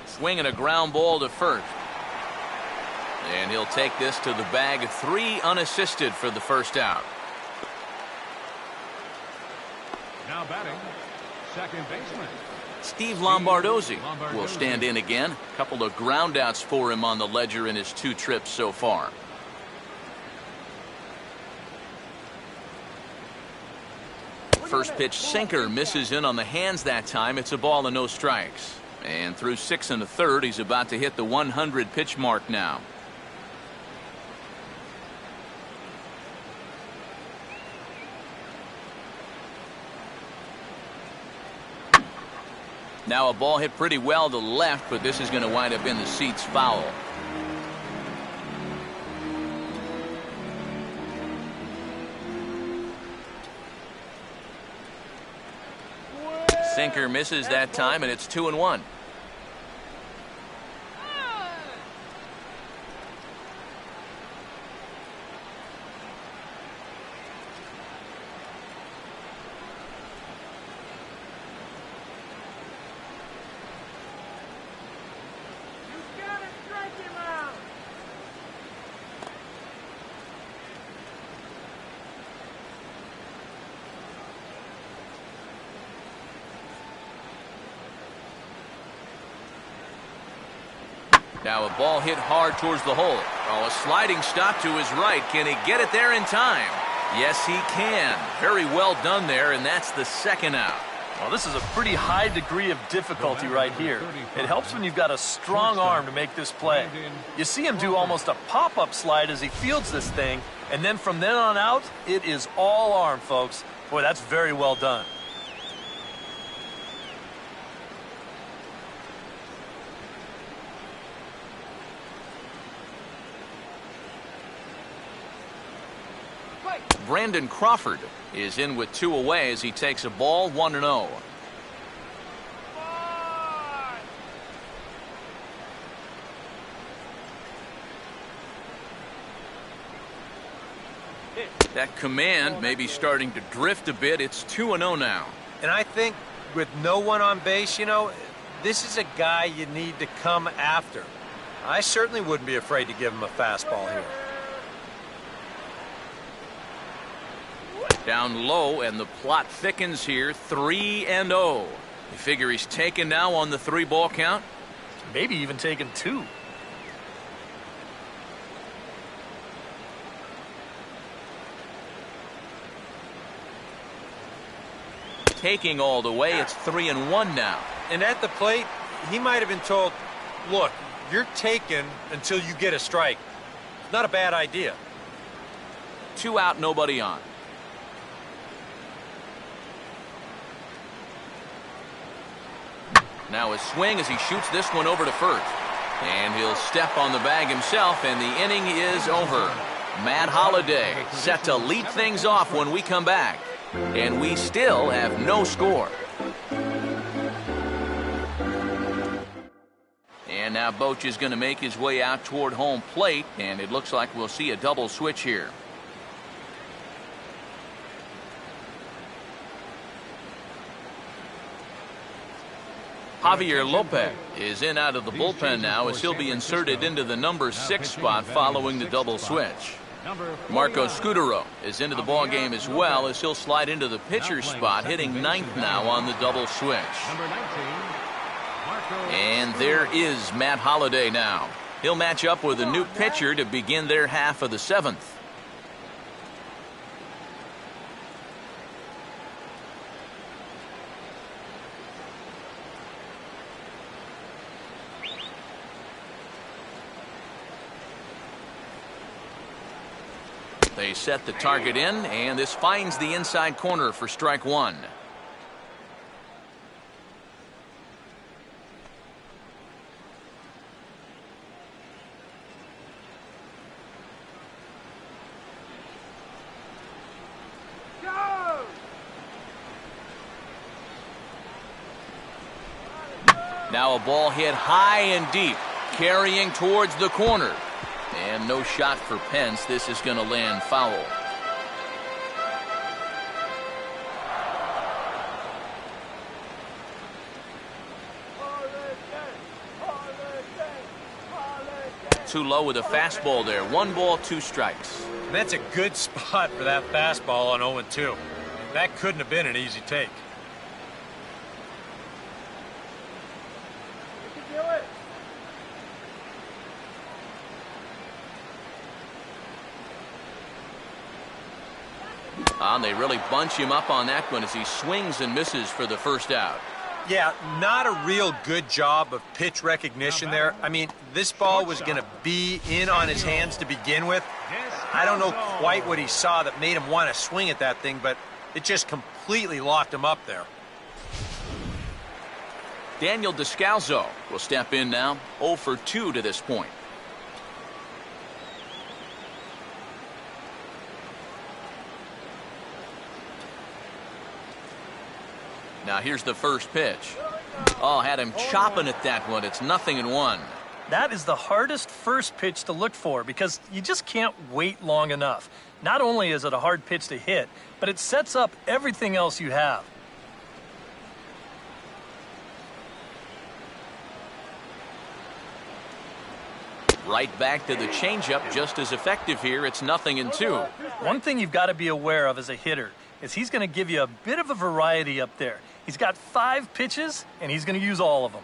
Swinging a ground ball to first. And he'll take this to the bag. 3 unassisted for the first out. Now batting, second baseman Steve Lombardozzi will stand in again. A couple of groundouts for him on the ledger in his 2 trips so far. First pitch sinker misses in on the hands that time. It's a ball and no strikes. And through 6 1/3, he's about to hit the 100 pitch mark now. Now a ball hit pretty well to left, but this is going to wind up in the seats foul. Sinker misses that time, and it's 2 and 1. Now a ball hit hard towards the hole. Oh, a sliding stop to his right. Can he get it there in time? Yes, he can. Very well done there, and that's the second out. Well, this is a pretty high degree of difficulty right here. It helps when you've got a strong arm to make this play. You see him do almost a pop-up slide as he fields this thing, and then from then on out, it is all arm, folks. Boy, that's very well done. Brandon Crawford is in with 2 away as he takes a ball 1-0. That command may be starting to drift a bit. It's 2-0 now. And I think with no one on base, you know, this is a guy you need to come after. I certainly wouldn't be afraid to give him a fastball here. Down low, and the plot thickens here. 3-0. You figure he's taken now on the 3-ball count? Maybe even taken 2. Taking all the way, it's 3-1 now. And at the plate, he might have been told, look, you're taken until you get a strike. Not a bad idea. 2 out, nobody on. Now a swing as he shoots this one over to first. And he'll step on the bag himself, and the inning is over. Matt Holliday set to lead things off when we come back. And we still have no score. And now Boch is going to make his way out toward home plate, and it looks like we'll see a double switch here. Javier Lopez is in out of the bullpen now as he'll be inserted into the number 6 spot following the double switch. Marco Scudero is into the ball game as well as he'll slide into the pitcher's spot, hitting 9th now on the double switch. And there is Matt Holliday now. He'll match up with a new pitcher to begin their half of the 7th. They set the target in, and this finds the inside corner for strike 1. Go! Now a ball hit high and deep, carrying towards the corner. And no shot for Pence. This is going to land foul. Too low with a fastball there. 1 ball, 2 strikes. And that's a good spot for that fastball on 0-2. That couldn't have been an easy take. They really bunch him up on that one as he swings and misses for the first out. Yeah, not a real good job of pitch recognition there. I mean, this ball was going to be in on his hands to begin with. I don't know quite what he saw that made him want to swing at that thing, but it just completely locked him up there. Daniel Descalzo will step in now, 0 for 2 to this point. Now here's the first pitch. Oh, had him chopping at that one. It's 0-1. That is the hardest first pitch to look for because you just can't wait long enough. Not only is it a hard pitch to hit, but it sets up everything else you have. Right back to the changeup, just as effective here. It's 0-2. One thing you've got to be aware of as a hitter is he's going to give you a bit of a variety up there. He's got 5 pitches, and he's going to use all of them.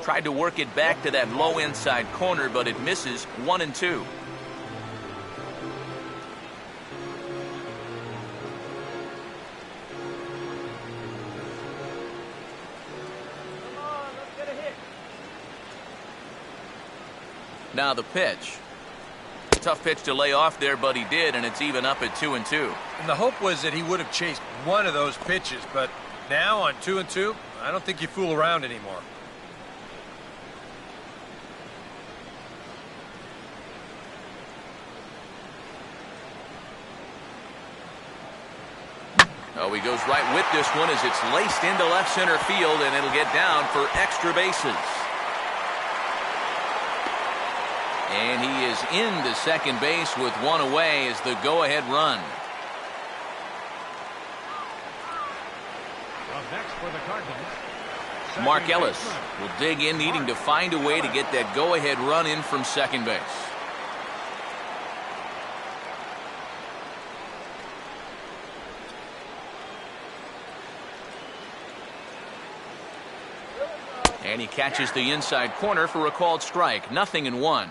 Tried to work it back to that low inside corner, but it misses. 1-2. Now the pitch. Tough pitch to lay off there, but he did, and it's even up at 2-2. And the hope was that he would have chased one of those pitches, but now on 2-2, I don't think you fool around anymore. Oh, he goes right with this one as it's laced into left center field, and it'll get down for extra bases. And he is into second base with one away as the go-ahead run. Up next for the Cardinals, Mark Ellis will dig in, needing to find a way to get that go-ahead run in from second base. And he catches the inside corner for a called strike. 0-1.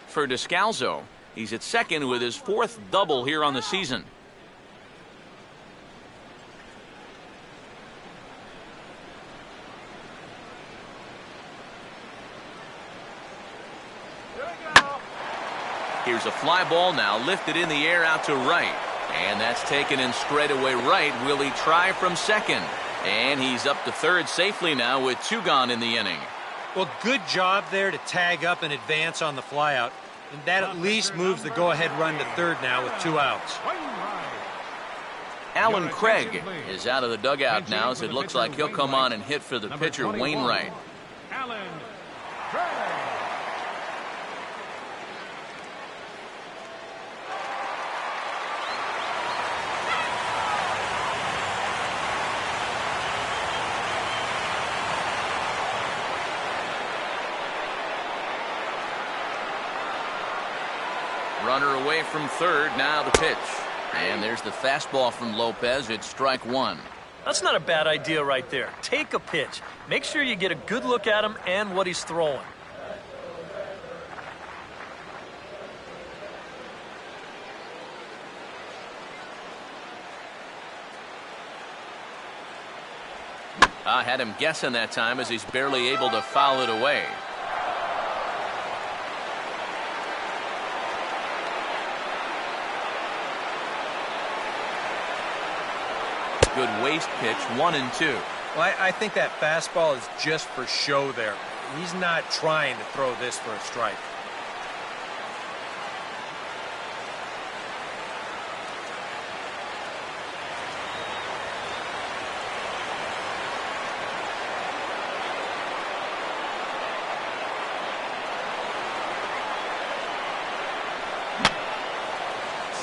For Descalzo, he's at second with his 4th double here on the season. Here's a fly ball now lifted in the air out to right. And that's taken in straightaway right. Will he try from second? And he's up to third safely now with 2 gone in the inning. Well, good job there to tag up and advance on the flyout. And that at least moves the go-ahead run to third now with 2 outs. Alan Craig is out of the dugout now as it looks like he'll come on and hit for the pitcher Wainwright. Alan Craig. Runner away from third, now the pitch. And there's the fastball from Lopez. It's strike 1. That's not a bad idea right there. Take a pitch. Make sure you get a good look at him and what he's throwing. I had him guessing that time as he's barely able to foul it away. Good waist pitch, 1-2. Well, I think that fastball is just for show there. He's not trying to throw this for a strike.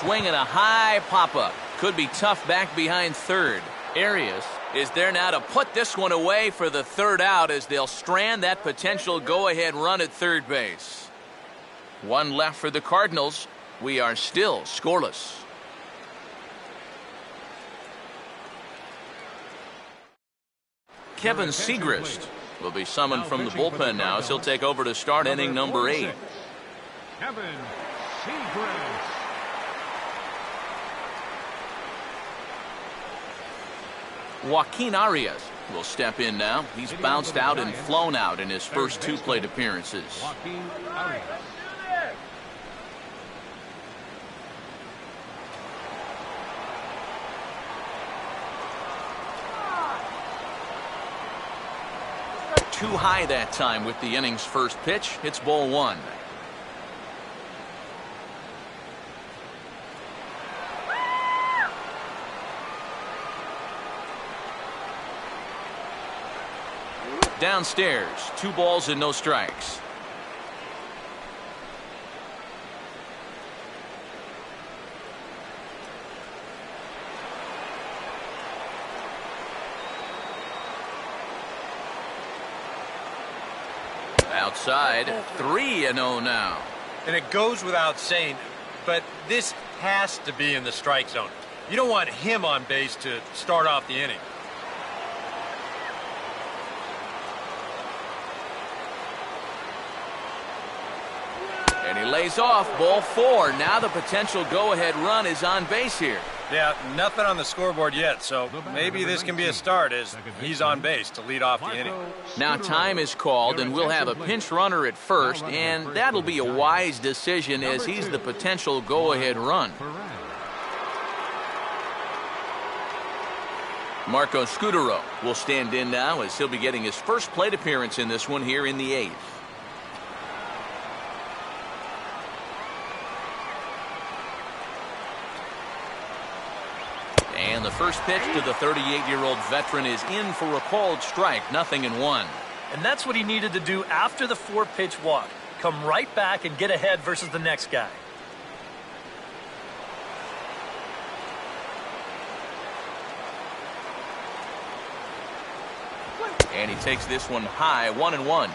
Swinging a high pop-up. Could be tough back behind third. Arias is there now to put this one away for the third out as they'll strand that potential go-ahead run at third base. 1 left for the Cardinals. We are still scoreless. Kevin Segrist will be summoned from the bullpen now as he'll take over to start inning number 8. Kevin Segrist. Joaquin Arias will step in now. He's bounced out and flown out in his first 2 plate appearances. Joaquin Arias. Too high that time with the inning's first pitch. It's ball 1. Downstairs, 2 balls and no strikes. Outside, 3-0 now. And it goes without saying, but this has to be in the strike zone. You don't want him on base to start off the inning. And he lays off, ball 4. Now the potential go-ahead run is on base here. Yeah, nothing on the scoreboard yet, so maybe this can be a start as he's on base to lead off the inning. Now time is called, and we'll have a pinch runner at first, and that'll be a wise decision as he's the potential go-ahead run. Marco Scudero will stand in now as he'll be getting his first plate appearance in this one here in the 8th. And the first pitch to the 38-year-old veteran is in for a called strike, 0-1. And that's what he needed to do after the 4-pitch walk. Come right back and get ahead versus the next guy. And he takes this one high, 1-1.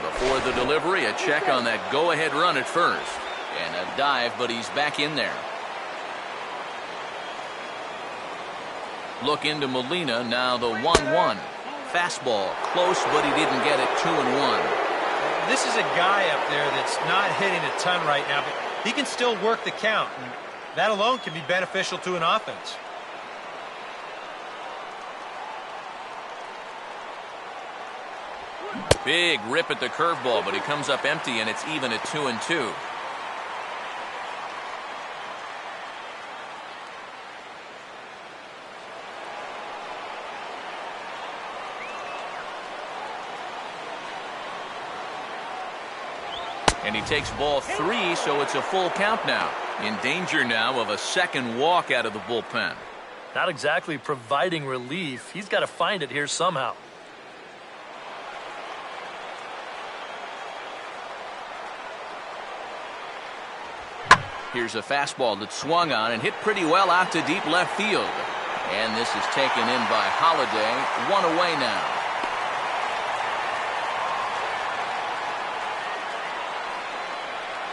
Before the delivery, a check on that go-ahead run at first. And a dive, but he's back in there. Look into Molina, now the 1-1. Fastball, close, but he didn't get it, 2-1. This is a guy up there that's not hitting a ton right now, but he can still work the count. And that alone can be beneficial to an offense. Big rip at the curveball, but he comes up empty, and it's even at 2-2. And he takes ball 3, so it's a full count now. In danger now of a second walk out of the bullpen. Not exactly providing relief. He's got to find it here somehow. Here's a fastball that swung on and hit pretty well out to deep left field. And this is taken in by Holiday. 1 away now.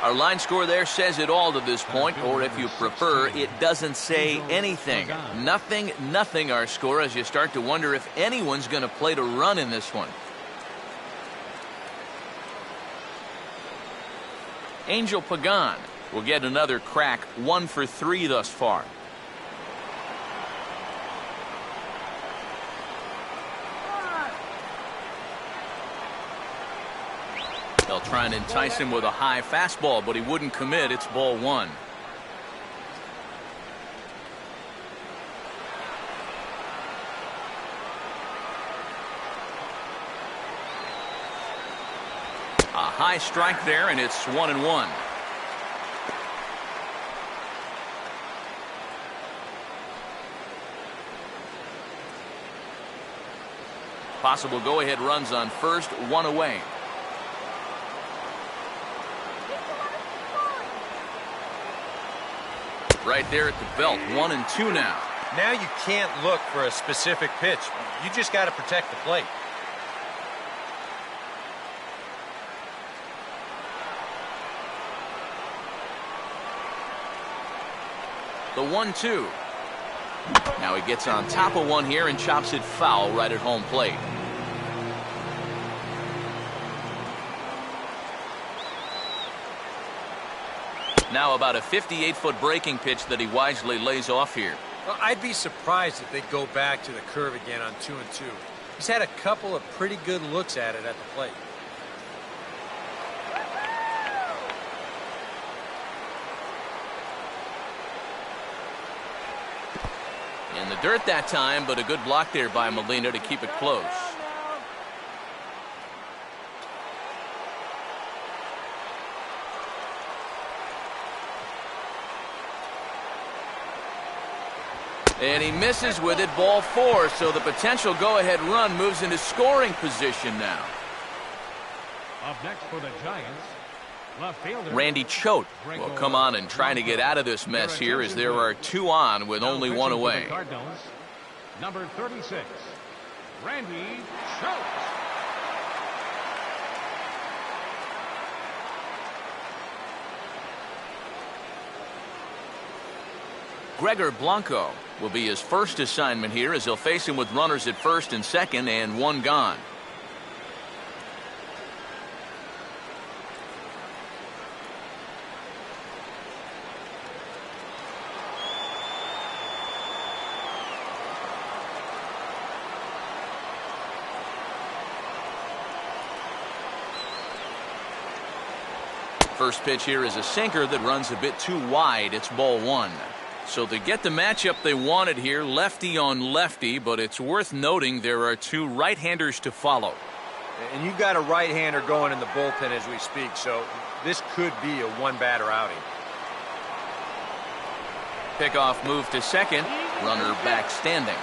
Our line score there says it all to this point, or if you prefer, it doesn't say anything. 0-0 our score, as you start to wonder if anyone's going to play to run in this one. Angel Pagan will get another crack, 1 for 3 thus far. They'll try and entice him with a high fastball, but he wouldn't commit. It's ball 1. A high strike there, and it's 1-1. Possible go-ahead runs on first, 1 away. Right there at the belt, 1-2 now. Now you can't look for a specific pitch. You just got to protect the plate. The 1-2. Now he gets on top of one here and chops it foul right at home plate. Now about a 58-foot breaking pitch that he wisely lays off here. Well, I'd be surprised if they go back to the curve again on 2-2. He's had a couple of pretty good looks at it at the plate. In the dirt that time, but a good block there by Molina to keep it close. And he misses with it, ball 4, so the potential go-ahead run moves into scoring position now. Up next for the Giants, left fielder Randy Choate will come on and try to get out of this mess here as there are 2 on with only 1 away. Cardinals, number 36, Randy Choate. Gregor Blanco will be his first assignment here as he'll face him with runners at first and second and 1 gone. First pitch here is a sinker that runs a bit too wide. It's ball 1. So they get the matchup they wanted here, lefty on lefty, but it's worth noting there are two right-handers to follow. And you've got a right-hander going in the bullpen as we speak, so this could be a one-batter outing. Pickoff move to second, runner back standing.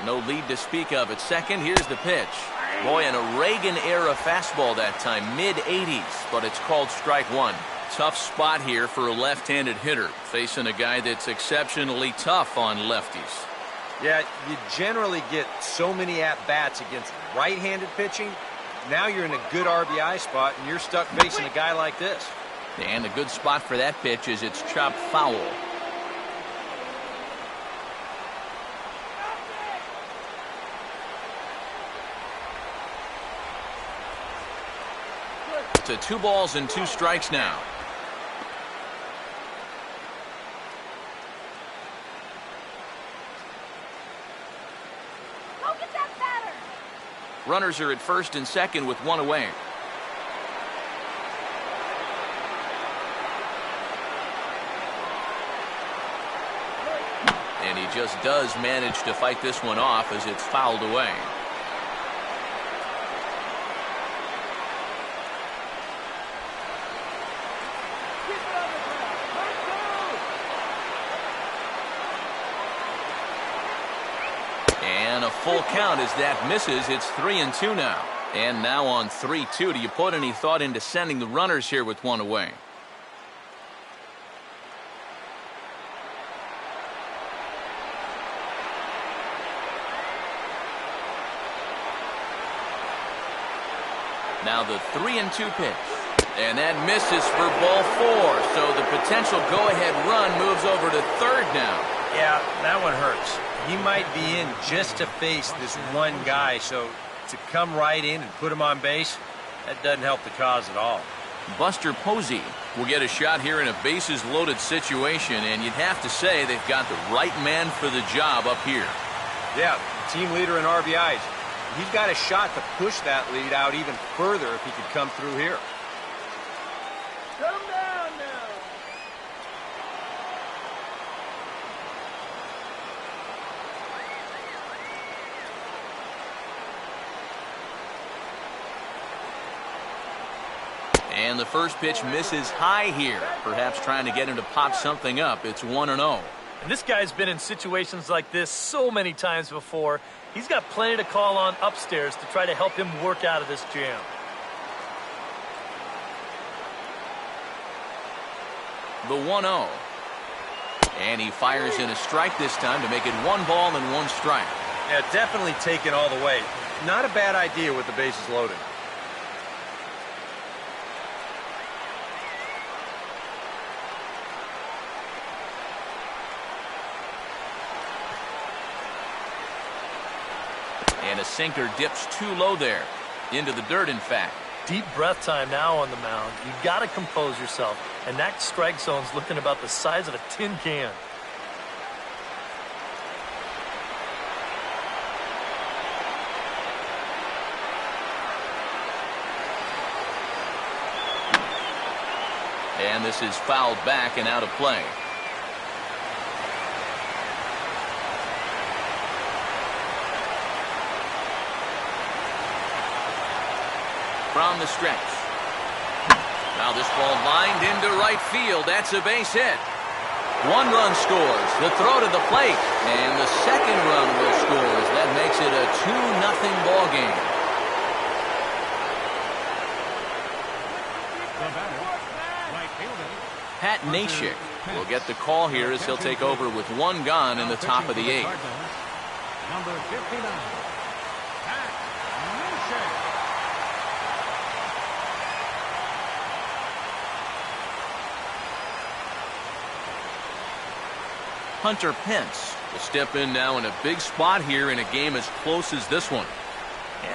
No lead to speak of at second. Here's the pitch. Boy, in a Reagan-era fastball that time, mid-80s, but it's called strike one. Tough spot here for a left-handed hitter, facing a guy that's exceptionally tough on lefties. Yeah, you generally get so many at-bats against right-handed pitching. Now you're in a good RBI spot, and you're stuck facing a guy like this. And a good spot for that pitch is it's chopped foul. To 2 balls and 2 strikes now. Go get that batter. Runners are at first and second with 1 away. And he just does manage to fight this one off as it's fouled away. And a full count as that misses. It's 3-2 now. And now on 3-2, do you put any thought into sending the runners here with 1 away? Now the 3-2 pitch. And that misses for ball 4. So the potential go-ahead run moves over to third now. Yeah, that one hurts. He might be in just to face this one guy, so to come right in and put him on base, that doesn't help the cause at all. Buster Posey will get a shot here in a bases-loaded situation, and you'd have to say they've got the right man for the job up here. Yeah, team leader in RBIs. He's got a shot to push that lead out even further if he could come through here. Come down now. And the first pitch misses high here, perhaps trying to get him to pop something up. It's 1-0. And this guy's been in situations like this so many times before. He's got plenty to call on upstairs to try to help him work out of this jam. The 1-0. And he fires in a strike this time to make it 1 ball and 1 strike. Yeah, definitely taken all the way. Not a bad idea with the bases loaded. And a sinker dips too low there. Into the dirt, in fact. Deep breath time now on the mound. You've got to compose yourself. And that strike zone's looking about the size of a tin can. And this is fouled back and out of play. From the stretch. Now this ball lined into right field. That's a base hit. 1 run scores. The throw to the plate. And the second run will score. That makes it a 2-0 ball game. The batter, right fielder. Pat Nashik will get the call here as he'll take over with 1 gone in the top of the 8th. Number 59, Pat Nashik. Hunter Pence will step in now in a big spot here in a game as close as this one.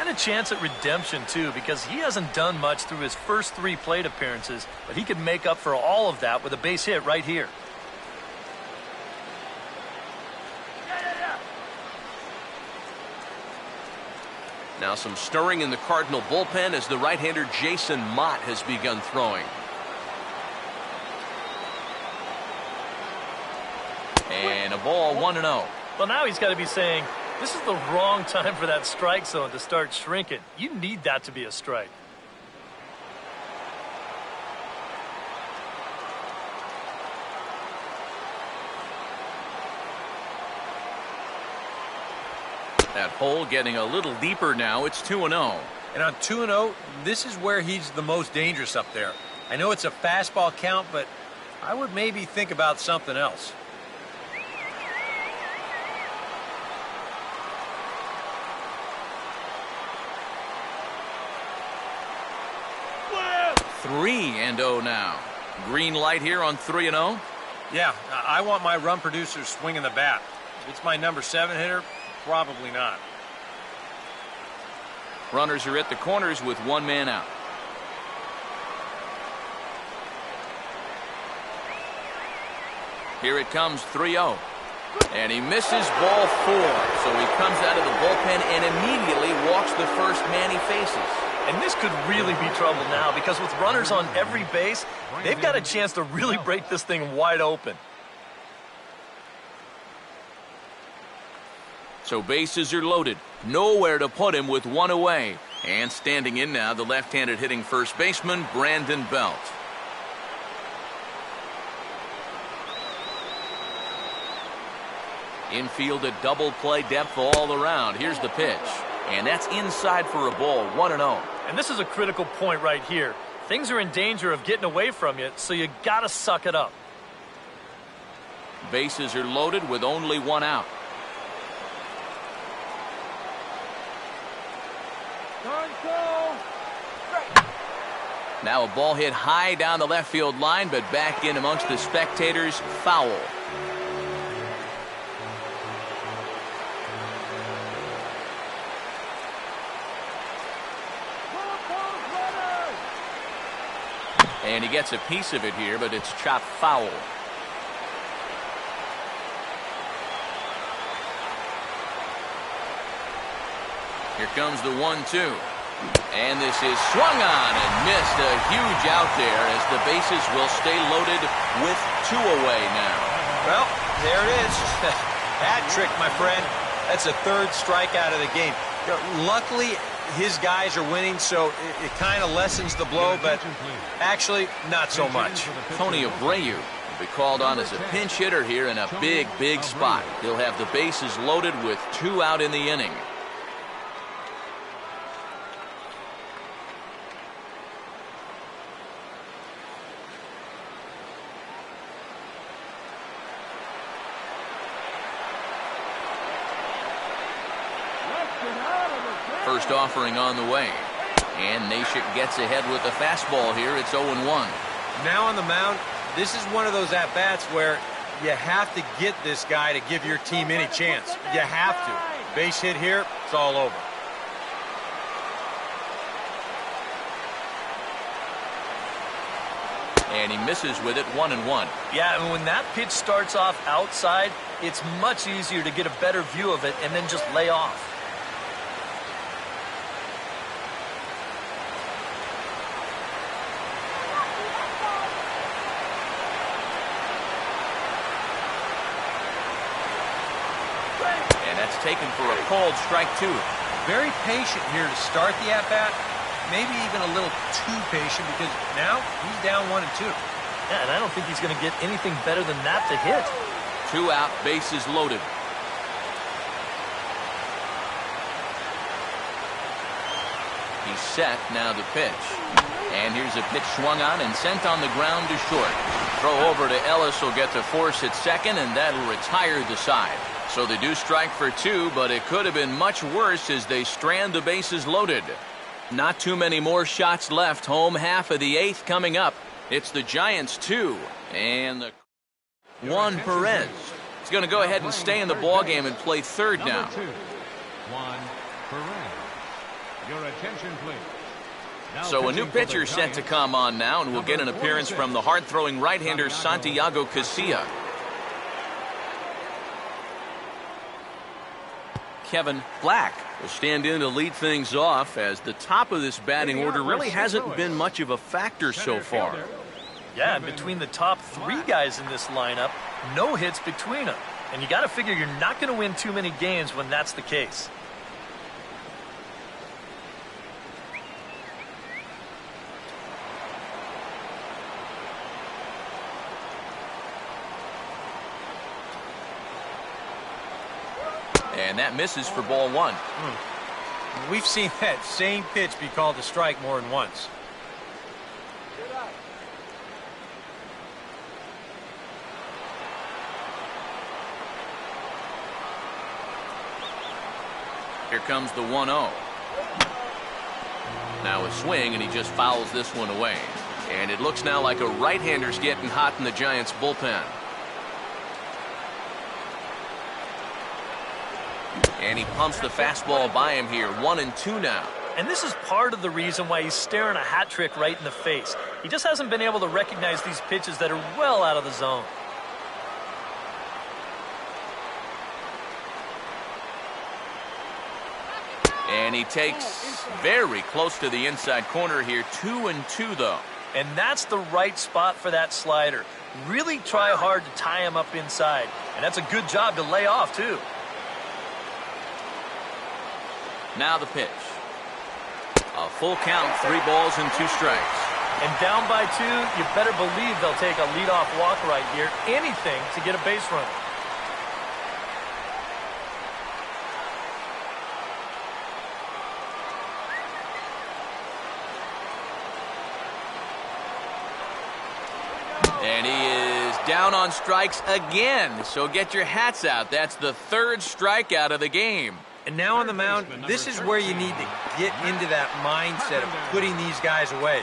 And a chance at redemption, too, because he hasn't done much through his first 3 plate appearances, but he can make up for all of that with a base hit right here. Now some stirring in the Cardinal bullpen as the right-hander Jason Mott has begun throwing. And a ball, 1-0. Well, now he's got to be saying, this is the wrong time for that strike zone to start shrinking. You need that to be a strike. That hole getting a little deeper now. It's 2-0. And on 2-0, this is where he's the most dangerous up there. I know it's a fastball count, but I would maybe think about something else. Three and 0 now. Green light here on 3-0. Yeah, I want my run producer swinging the bat. If it's my number 7 hitter, probably not. Runners are at the corners with one man out. Here it comes, 3-0. And he misses ball 4. So he comes out of the bullpen and immediately walks the first man he faces. And this could really be trouble now because with runners on every base, they've got a chance to really break this thing wide open. So bases are loaded. Nowhere to put him with one away. And standing in now, the left-handed hitting first baseman, Brandon Belt. Infield a double play depth all around. Here's the pitch. And that's inside for a ball, 1-0. And this is a critical point right here. Things are in danger of getting away from you, so you got to suck it up. Bases are loaded with only one out. Now a ball hit high down the left field line, but back in amongst the spectators, foul. And he gets a piece of it here, but it's chopped foul. Here comes the 1-2. And this is swung on and missed. A huge out there as the bases will stay loaded with 2 away now. Well, there it is. Hat trick, my friend. That's a 3rd strikeout of the game. Luckily, his guys are winning, so it kind of lessens the blow, but actually, not so much. Tony Abreu will be called on as a pinch hitter here in a big, big spot. He'll have the bases loaded with 2 out in the inning. First offering on the way. And Nashik gets ahead with the fastball here. It's 0-1. Now on the mound, this is one of those at-bats where you have to get this guy to give your team any chance. You have to. Base hit here, it's all over. And he misses with it, 1-1. Yeah, and when that pitch starts off outside, it's much easier to get a better view of it and then just lay off. Taken for a called strike 2. Very patient here to start the at-bat. Maybe even a little too patient because now he's down 1-2. Yeah, and I don't think he's going to get anything better than that to hit. 2 out, bases loaded. He's set, now the pitch. And here's a pitch swung on and sent on the ground to short. Throw over to Ellis will get to force at second, and that'll retire the side. So they do strike for 2, but it could have been much worse as they strand the bases loaded. Not too many more shots left. Home half of the 8th coming up. It's the Giants 2 and the Juan Perez. He's going to go ahead and stay in the ballgame and play third now. Number 2, Juan Perez. Your attention, please. Now So a new pitcher set to come on now, and we'll get an appearance from the hard-throwing right-hander Santiago Casilla. Kevin Black will stand in to lead things off, as the top of this batting order really hasn't been much of a factor so far. Yeah, and between the top 3 guys in this lineup, no hits between them. And you got to figure you're not going to win too many games when that's the case. And that misses for ball 1. We've seen that same pitch be called a strike more than once. Here comes the 1-0. Now a swing, and he just fouls this one away. And it looks now like a right-hander's getting hot in the Giants' bullpen. And he pumps the fastball by him here. 1-2 now. And this is part of the reason why he's staring a hat trick right in the face. He just hasn't been able to recognize these pitches that are well out of the zone. And he takes very close to the inside corner here. 2-2 though. And that's the right spot for that slider. Really try hard to tie him up inside. And that's a good job to lay off too. Now the pitch. A full count, 3 balls and 2 strikes. And down by 2, you better believe they'll take a leadoff walk right here. Anything to get a base runner. And he is down on strikes again. So get your hats out. That's the 3rd strikeout of the game. And now on the mound, this is where you need to get into that mindset of putting these guys away.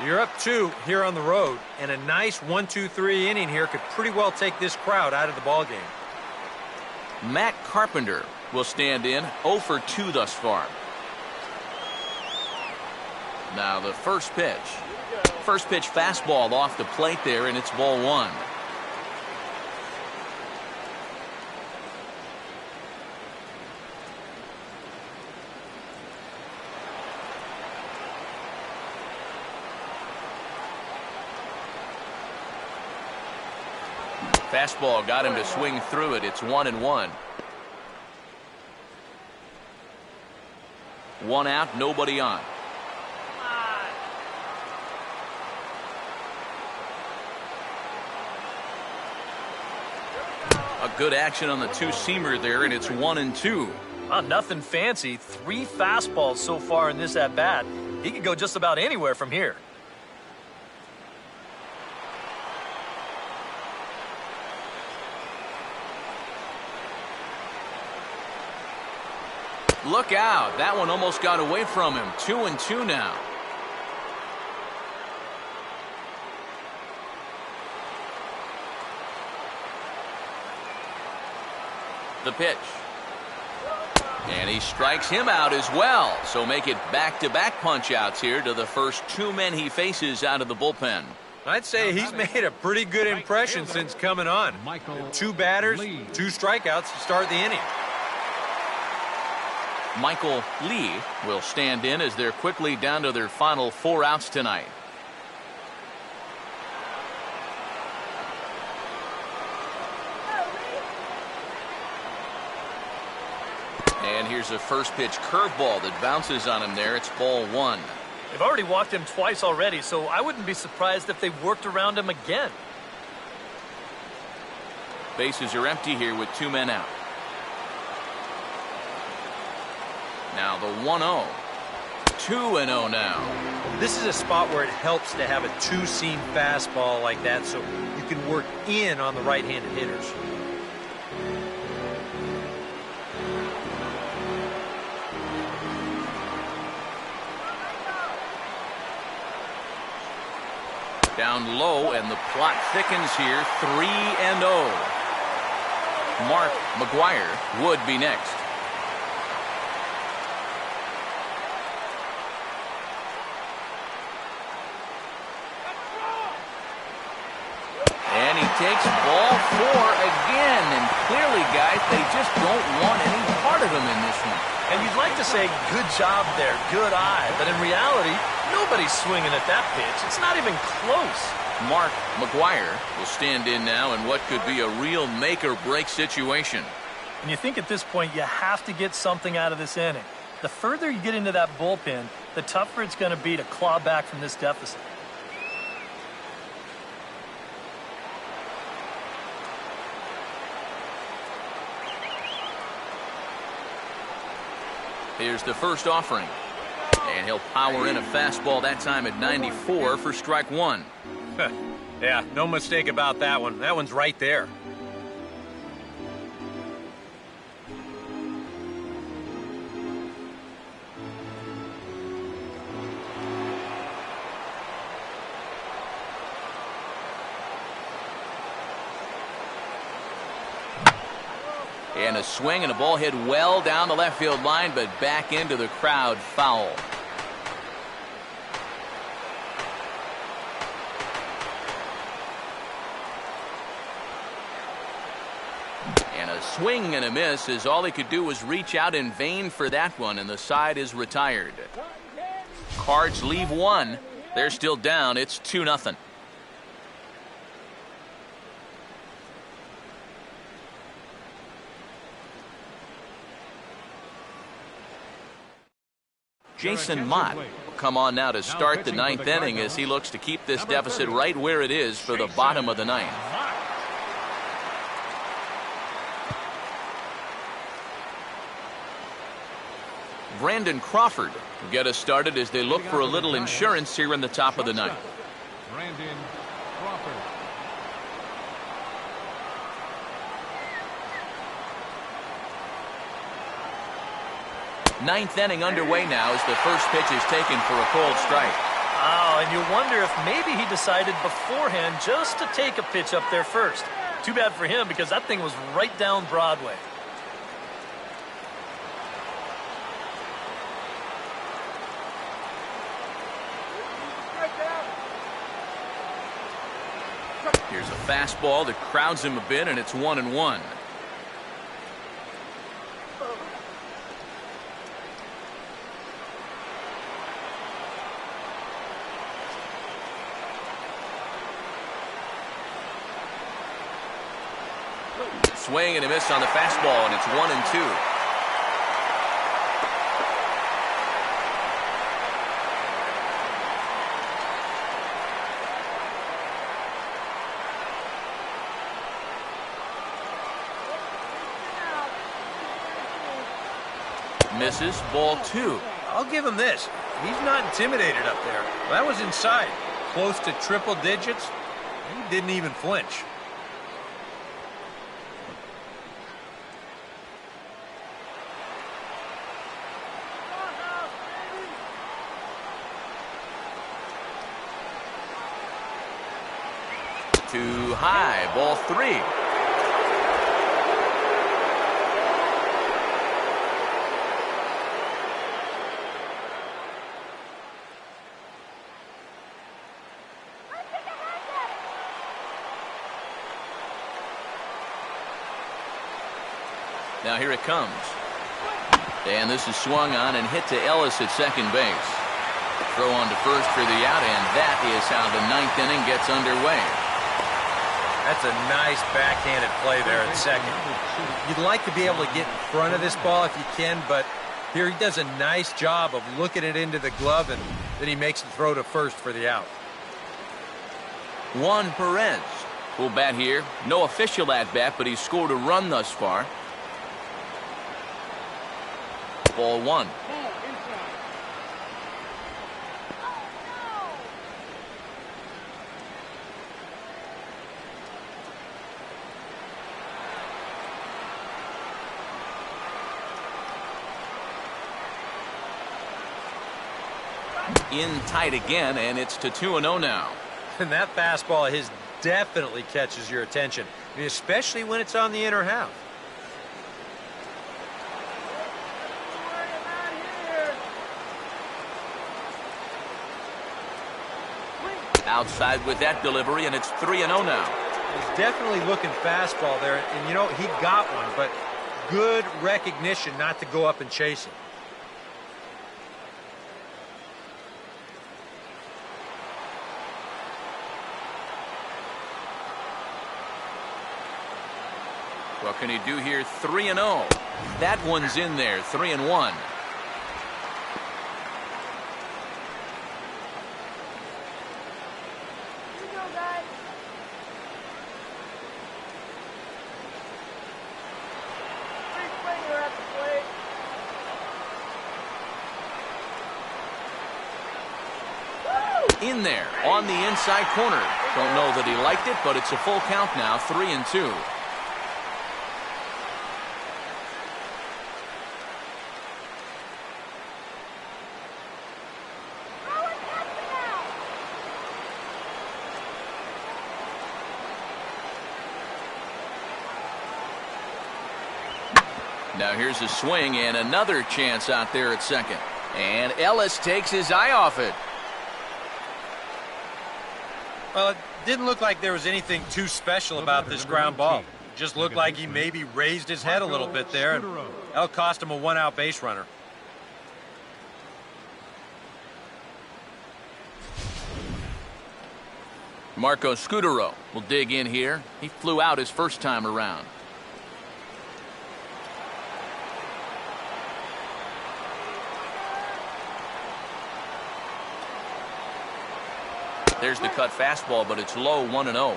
You're up 2 here on the road, and a nice 1-2-3 inning here could pretty well take this crowd out of the ballgame. Matt Carpenter will stand in, 0 for 2 thus far. Now the first pitch. First pitch fastball off the plate there, and it's ball 1. Fastball got him to swing through it. It's 1-1. 1 out, nobody on. A good action on the 2-seamer there, and it's 1-2. Nothing fancy. 3 fastballs so far in this at-bat. He could go just about anywhere from here. Look out. That one almost got away from him. 2-2 now. The pitch. And he strikes him out as well. So make it back-to-back punch-outs here to the first 2 men he faces out of the bullpen. I'd say he's made a pretty good impression since coming on. 2 batters, 2 strikeouts to start the inning. Michael Lee will stand in as they're quickly down to their final 4 outs tonight. And here's a first pitch curveball that bounces on him there. It's ball 1. They've already walked him twice already, so I wouldn't be surprised if they worked around him again. Bases are empty here with 2 men out. Now the 1-0. 2-0 now. This is a spot where it helps to have a 2-seam fastball like that so you can work in on the right-handed hitters. Down low, and the plot thickens here. 3-0. Mark McGuire would be next. And he takes ball 4 again. And clearly, guys, they just don't want any part of of him in this one. And you'd like to say, good job there, good eye. But in reality, nobody's swinging at that pitch. It's not even close. Mark McGuire will stand in now in what could be a real make-or-break situation. And you think at this point you have to get something out of this inning. The further you get into that bullpen, the tougher it's going to be to claw back from this deficit. Here's the first offering. And he'll power in a fastball that time at 94 for strike one. Yeah, no mistake about that one. That one's right there. And a swing and a ball hit well down the left field line, but back into the crowd, foul. And a swing and a miss, as all he could do was reach out in vain for that one, and the side is retired. Cards leave one. They're still down. It's 2-0. Jason Mott will come on now to start the ninth inning as he looks to keep this deficit right where it is for the bottom of the ninth. Brandon Crawford will get us started as they look for a little insurance here in the top of the ninth. Brandon Crawford. Ninth inning underway now as the first pitch is taken for a cold strike. Oh, and you wonder if maybe he decided beforehand just to take a pitch up there first. Too bad for him because that thing was right down Broadway. Here's a fastball that crowds him a bit, and it's 1-1. Swing and a miss on the fastball, and it's 1-2. Misses, ball two. I'll give him this. He's not intimidated up there. That was inside. Close to triple digits. He didn't even flinch. Too high, ball three. Now here it comes. And this is swung on and hit to Ellis at second base. Throw on to first for the out, and that is how the ninth inning gets underway. That's a nice backhanded play there at second. You'd like to be able to get in front of this ball if you can, but here he does a nice job of looking it into the glove, and then he makes the throw to first for the out. Juan Perez will bat here. No official at-bat, but he's scored a run thus far. Ball one. In tight again, and it's to 2-0 now. And that fastball of his definitely catches your attention, especially when it's on the inner half. Outside with that delivery, and it's 3-0 now. He's definitely looking fastball there, and you know, he got one, but good recognition not to go up and chase it. What can he do here? 3-0. That one's in there. 3-1. In there on the inside corner. Don't know that he liked it, but it's a full count now. 3-2. Now here's a swing and another chance out there at second. And Ellis takes his eye off it. Well, it didn't look like there was anything too special about this ground ball. It just looked like he maybe raised his head a little bit there, and that'll cost him a one-out base runner. Marco Scudero will dig in here. He flew out his first time around. There's the cut fastball, but it's low. 1-0.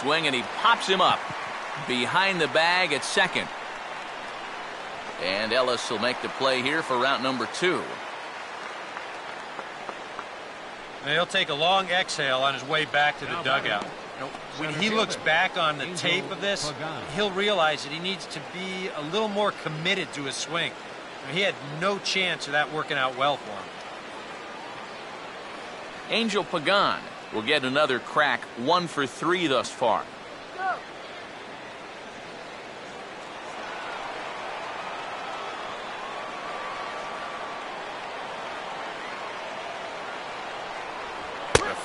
Swing, and he pops him up behind the bag at second. And Ellis will make the play here for route number 2. And he'll take a long exhale on his way back to the dugout. When he looks back on the tape of this, he'll realize that he needs to be a little more committed to his swing. He had no chance of that working out well for him. Angel Pagan will get another crack. 1 for 3 thus far.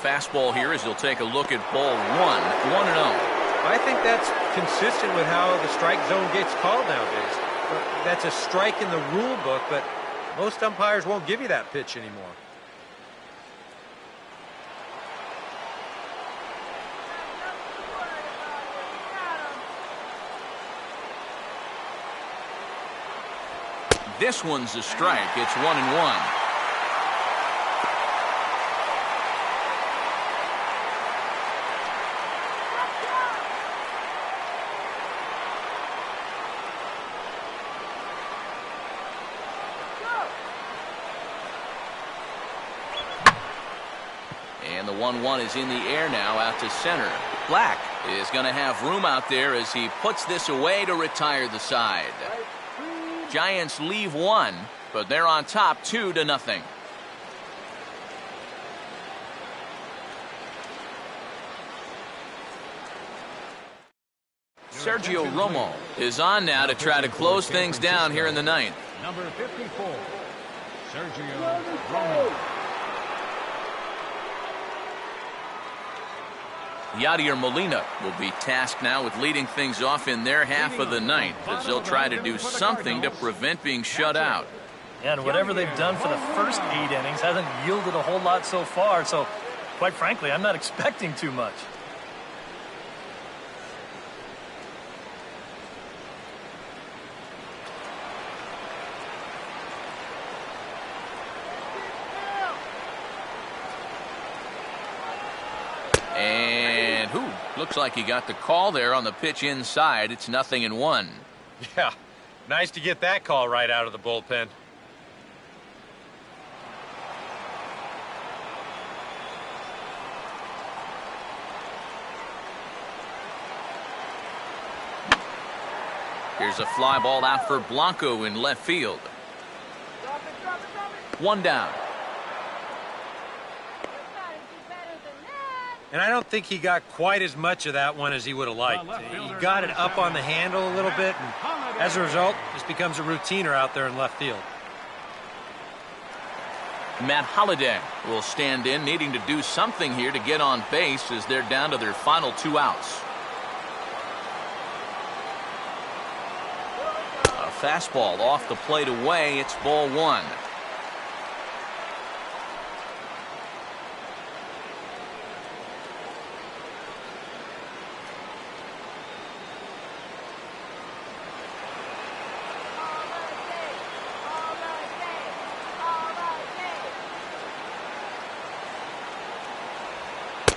Fastball here as he'll take a look at ball 1. 1-0. I think that's consistent with how the strike zone gets called nowadays. That's a strike in the rule book, but most umpires won't give you that pitch anymore. This one's a strike. It's 1-1. And the 1-1 is in the air now out to center. Black is going to have room out there as he puts this away to retire the side. Giants leave 1, but they're on top 2-0. Sergio Romo is on now to try to close things down here in the 9th. Number 54, Sergio Romo. Yadier Molina will be tasked now with leading things off in their half of the 9th as they'll try to do something to prevent being shut out. Yeah, and whatever they've done for the first 8 innings hasn't yielded a whole lot so far, so quite frankly, I'm not expecting too much. And looks like he got the call there on the pitch inside. It's 0-1. Yeah, nice to get that call right out of the bullpen. Here's a fly ball out for Blanco in left field. 1 down. And I don't think he got quite as much of that one as he would have liked. He got it up on the handle a little bit, and as a result, just becomes a routiner out there in left field. Matt Holliday will stand in, needing to do something here to get on base as they're down to their final 2 outs. A fastball off the plate away. It's ball 1.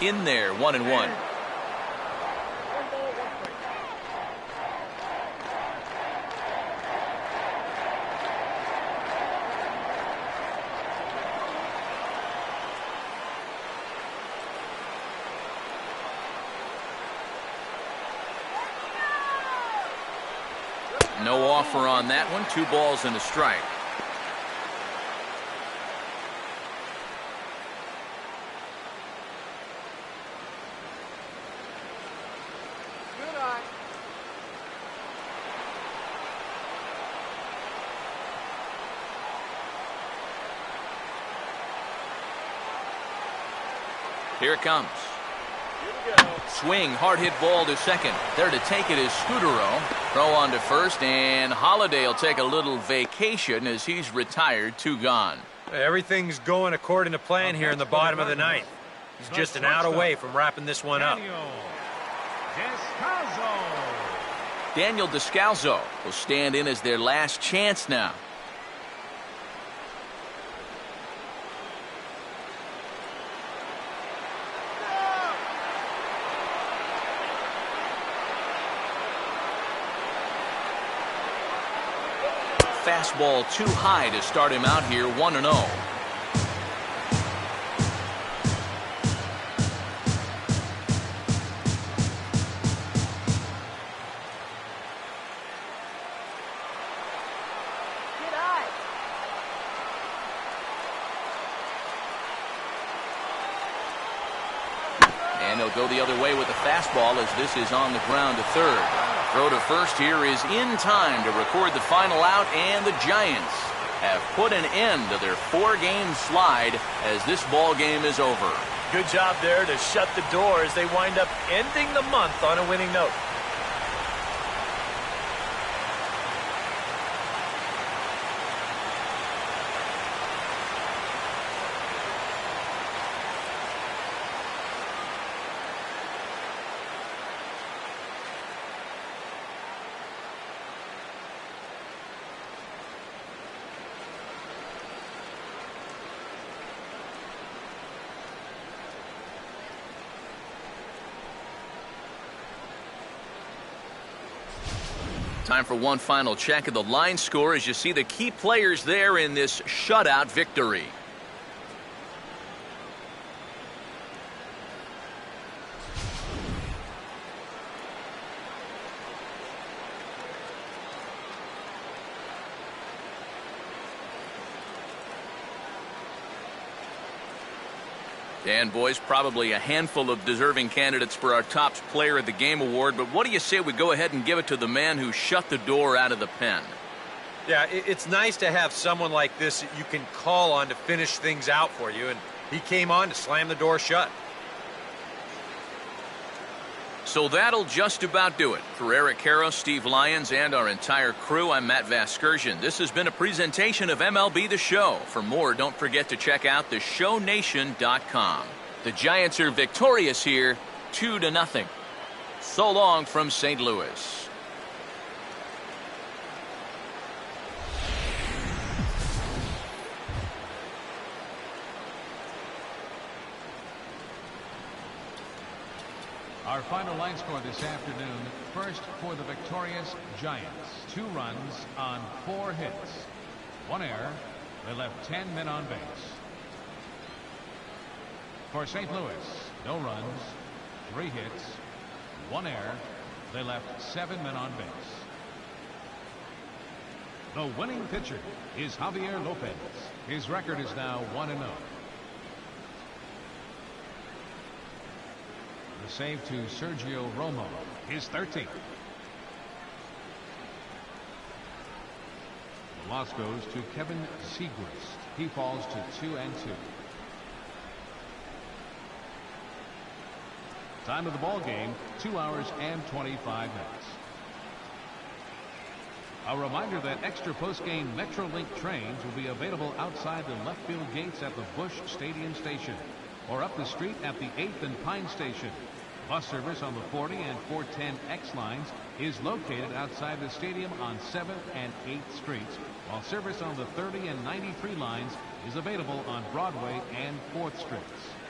In there, 1-1. No offer on that one. 2 balls and a strike. Here it comes. Swing, hard hit ball to second. There to take it is Scudero. Throw on to first, and Holliday will take a little vacation as he's retired. 2 gone. Everything's going according to plan here in the bottom of the 9th. He's just an out away from wrapping this one up. Daniel Descalzo will stand in as their last chance now. Fastball too high to start him out here, 1-0. And he'll go the other way with the fastball as this is on the ground to third. Throw to first here is in time to record the final out, and the Giants have put an end to their 4-game slide as this ball game is over. Good job there to shut the door as they wind up ending the month on a winning note. Time for one final check of the line score as you see the key players there in this shutout victory. And boys, probably a handful of deserving candidates for our top player of the game award, but what do you say we go ahead and give it to the man who shut the door out of the pen? Yeah, it's nice to have someone like this that you can call on to finish things out for you, and he came on to slam the door shut. So that'll just about do it. For Eric Caro, Steve Lyons, and our entire crew, I'm Matt Vasgersian. This has been a presentation of MLB The Show. For more, don't forget to check out theshownation.com. The Giants are victorious here, 2-0. So long from St. Louis. Our final line score this afternoon. First for the victorious Giants. 2 runs on 4 hits. 1 error. They left 10 men on base. For St. Louis, no runs, 3 hits, 1 error. They left 7 men on base. The winning pitcher is Javier Lopez. His record is now 1-0. save to Sergio Romo, his 13th. The loss goes to Kevin Segrist. He falls to 2-2. Time of the ball game, 2 hours and 25 minutes. A reminder that extra post-game Metrolink trains will be available outside the left field gates at the Busch Stadium station or up the street at the 8th and Pine station. Bus service on the 40 and 410X lines is located outside the stadium on 7th and 8th streets, while service on the 30 and 93 lines is available on Broadway and 4th streets.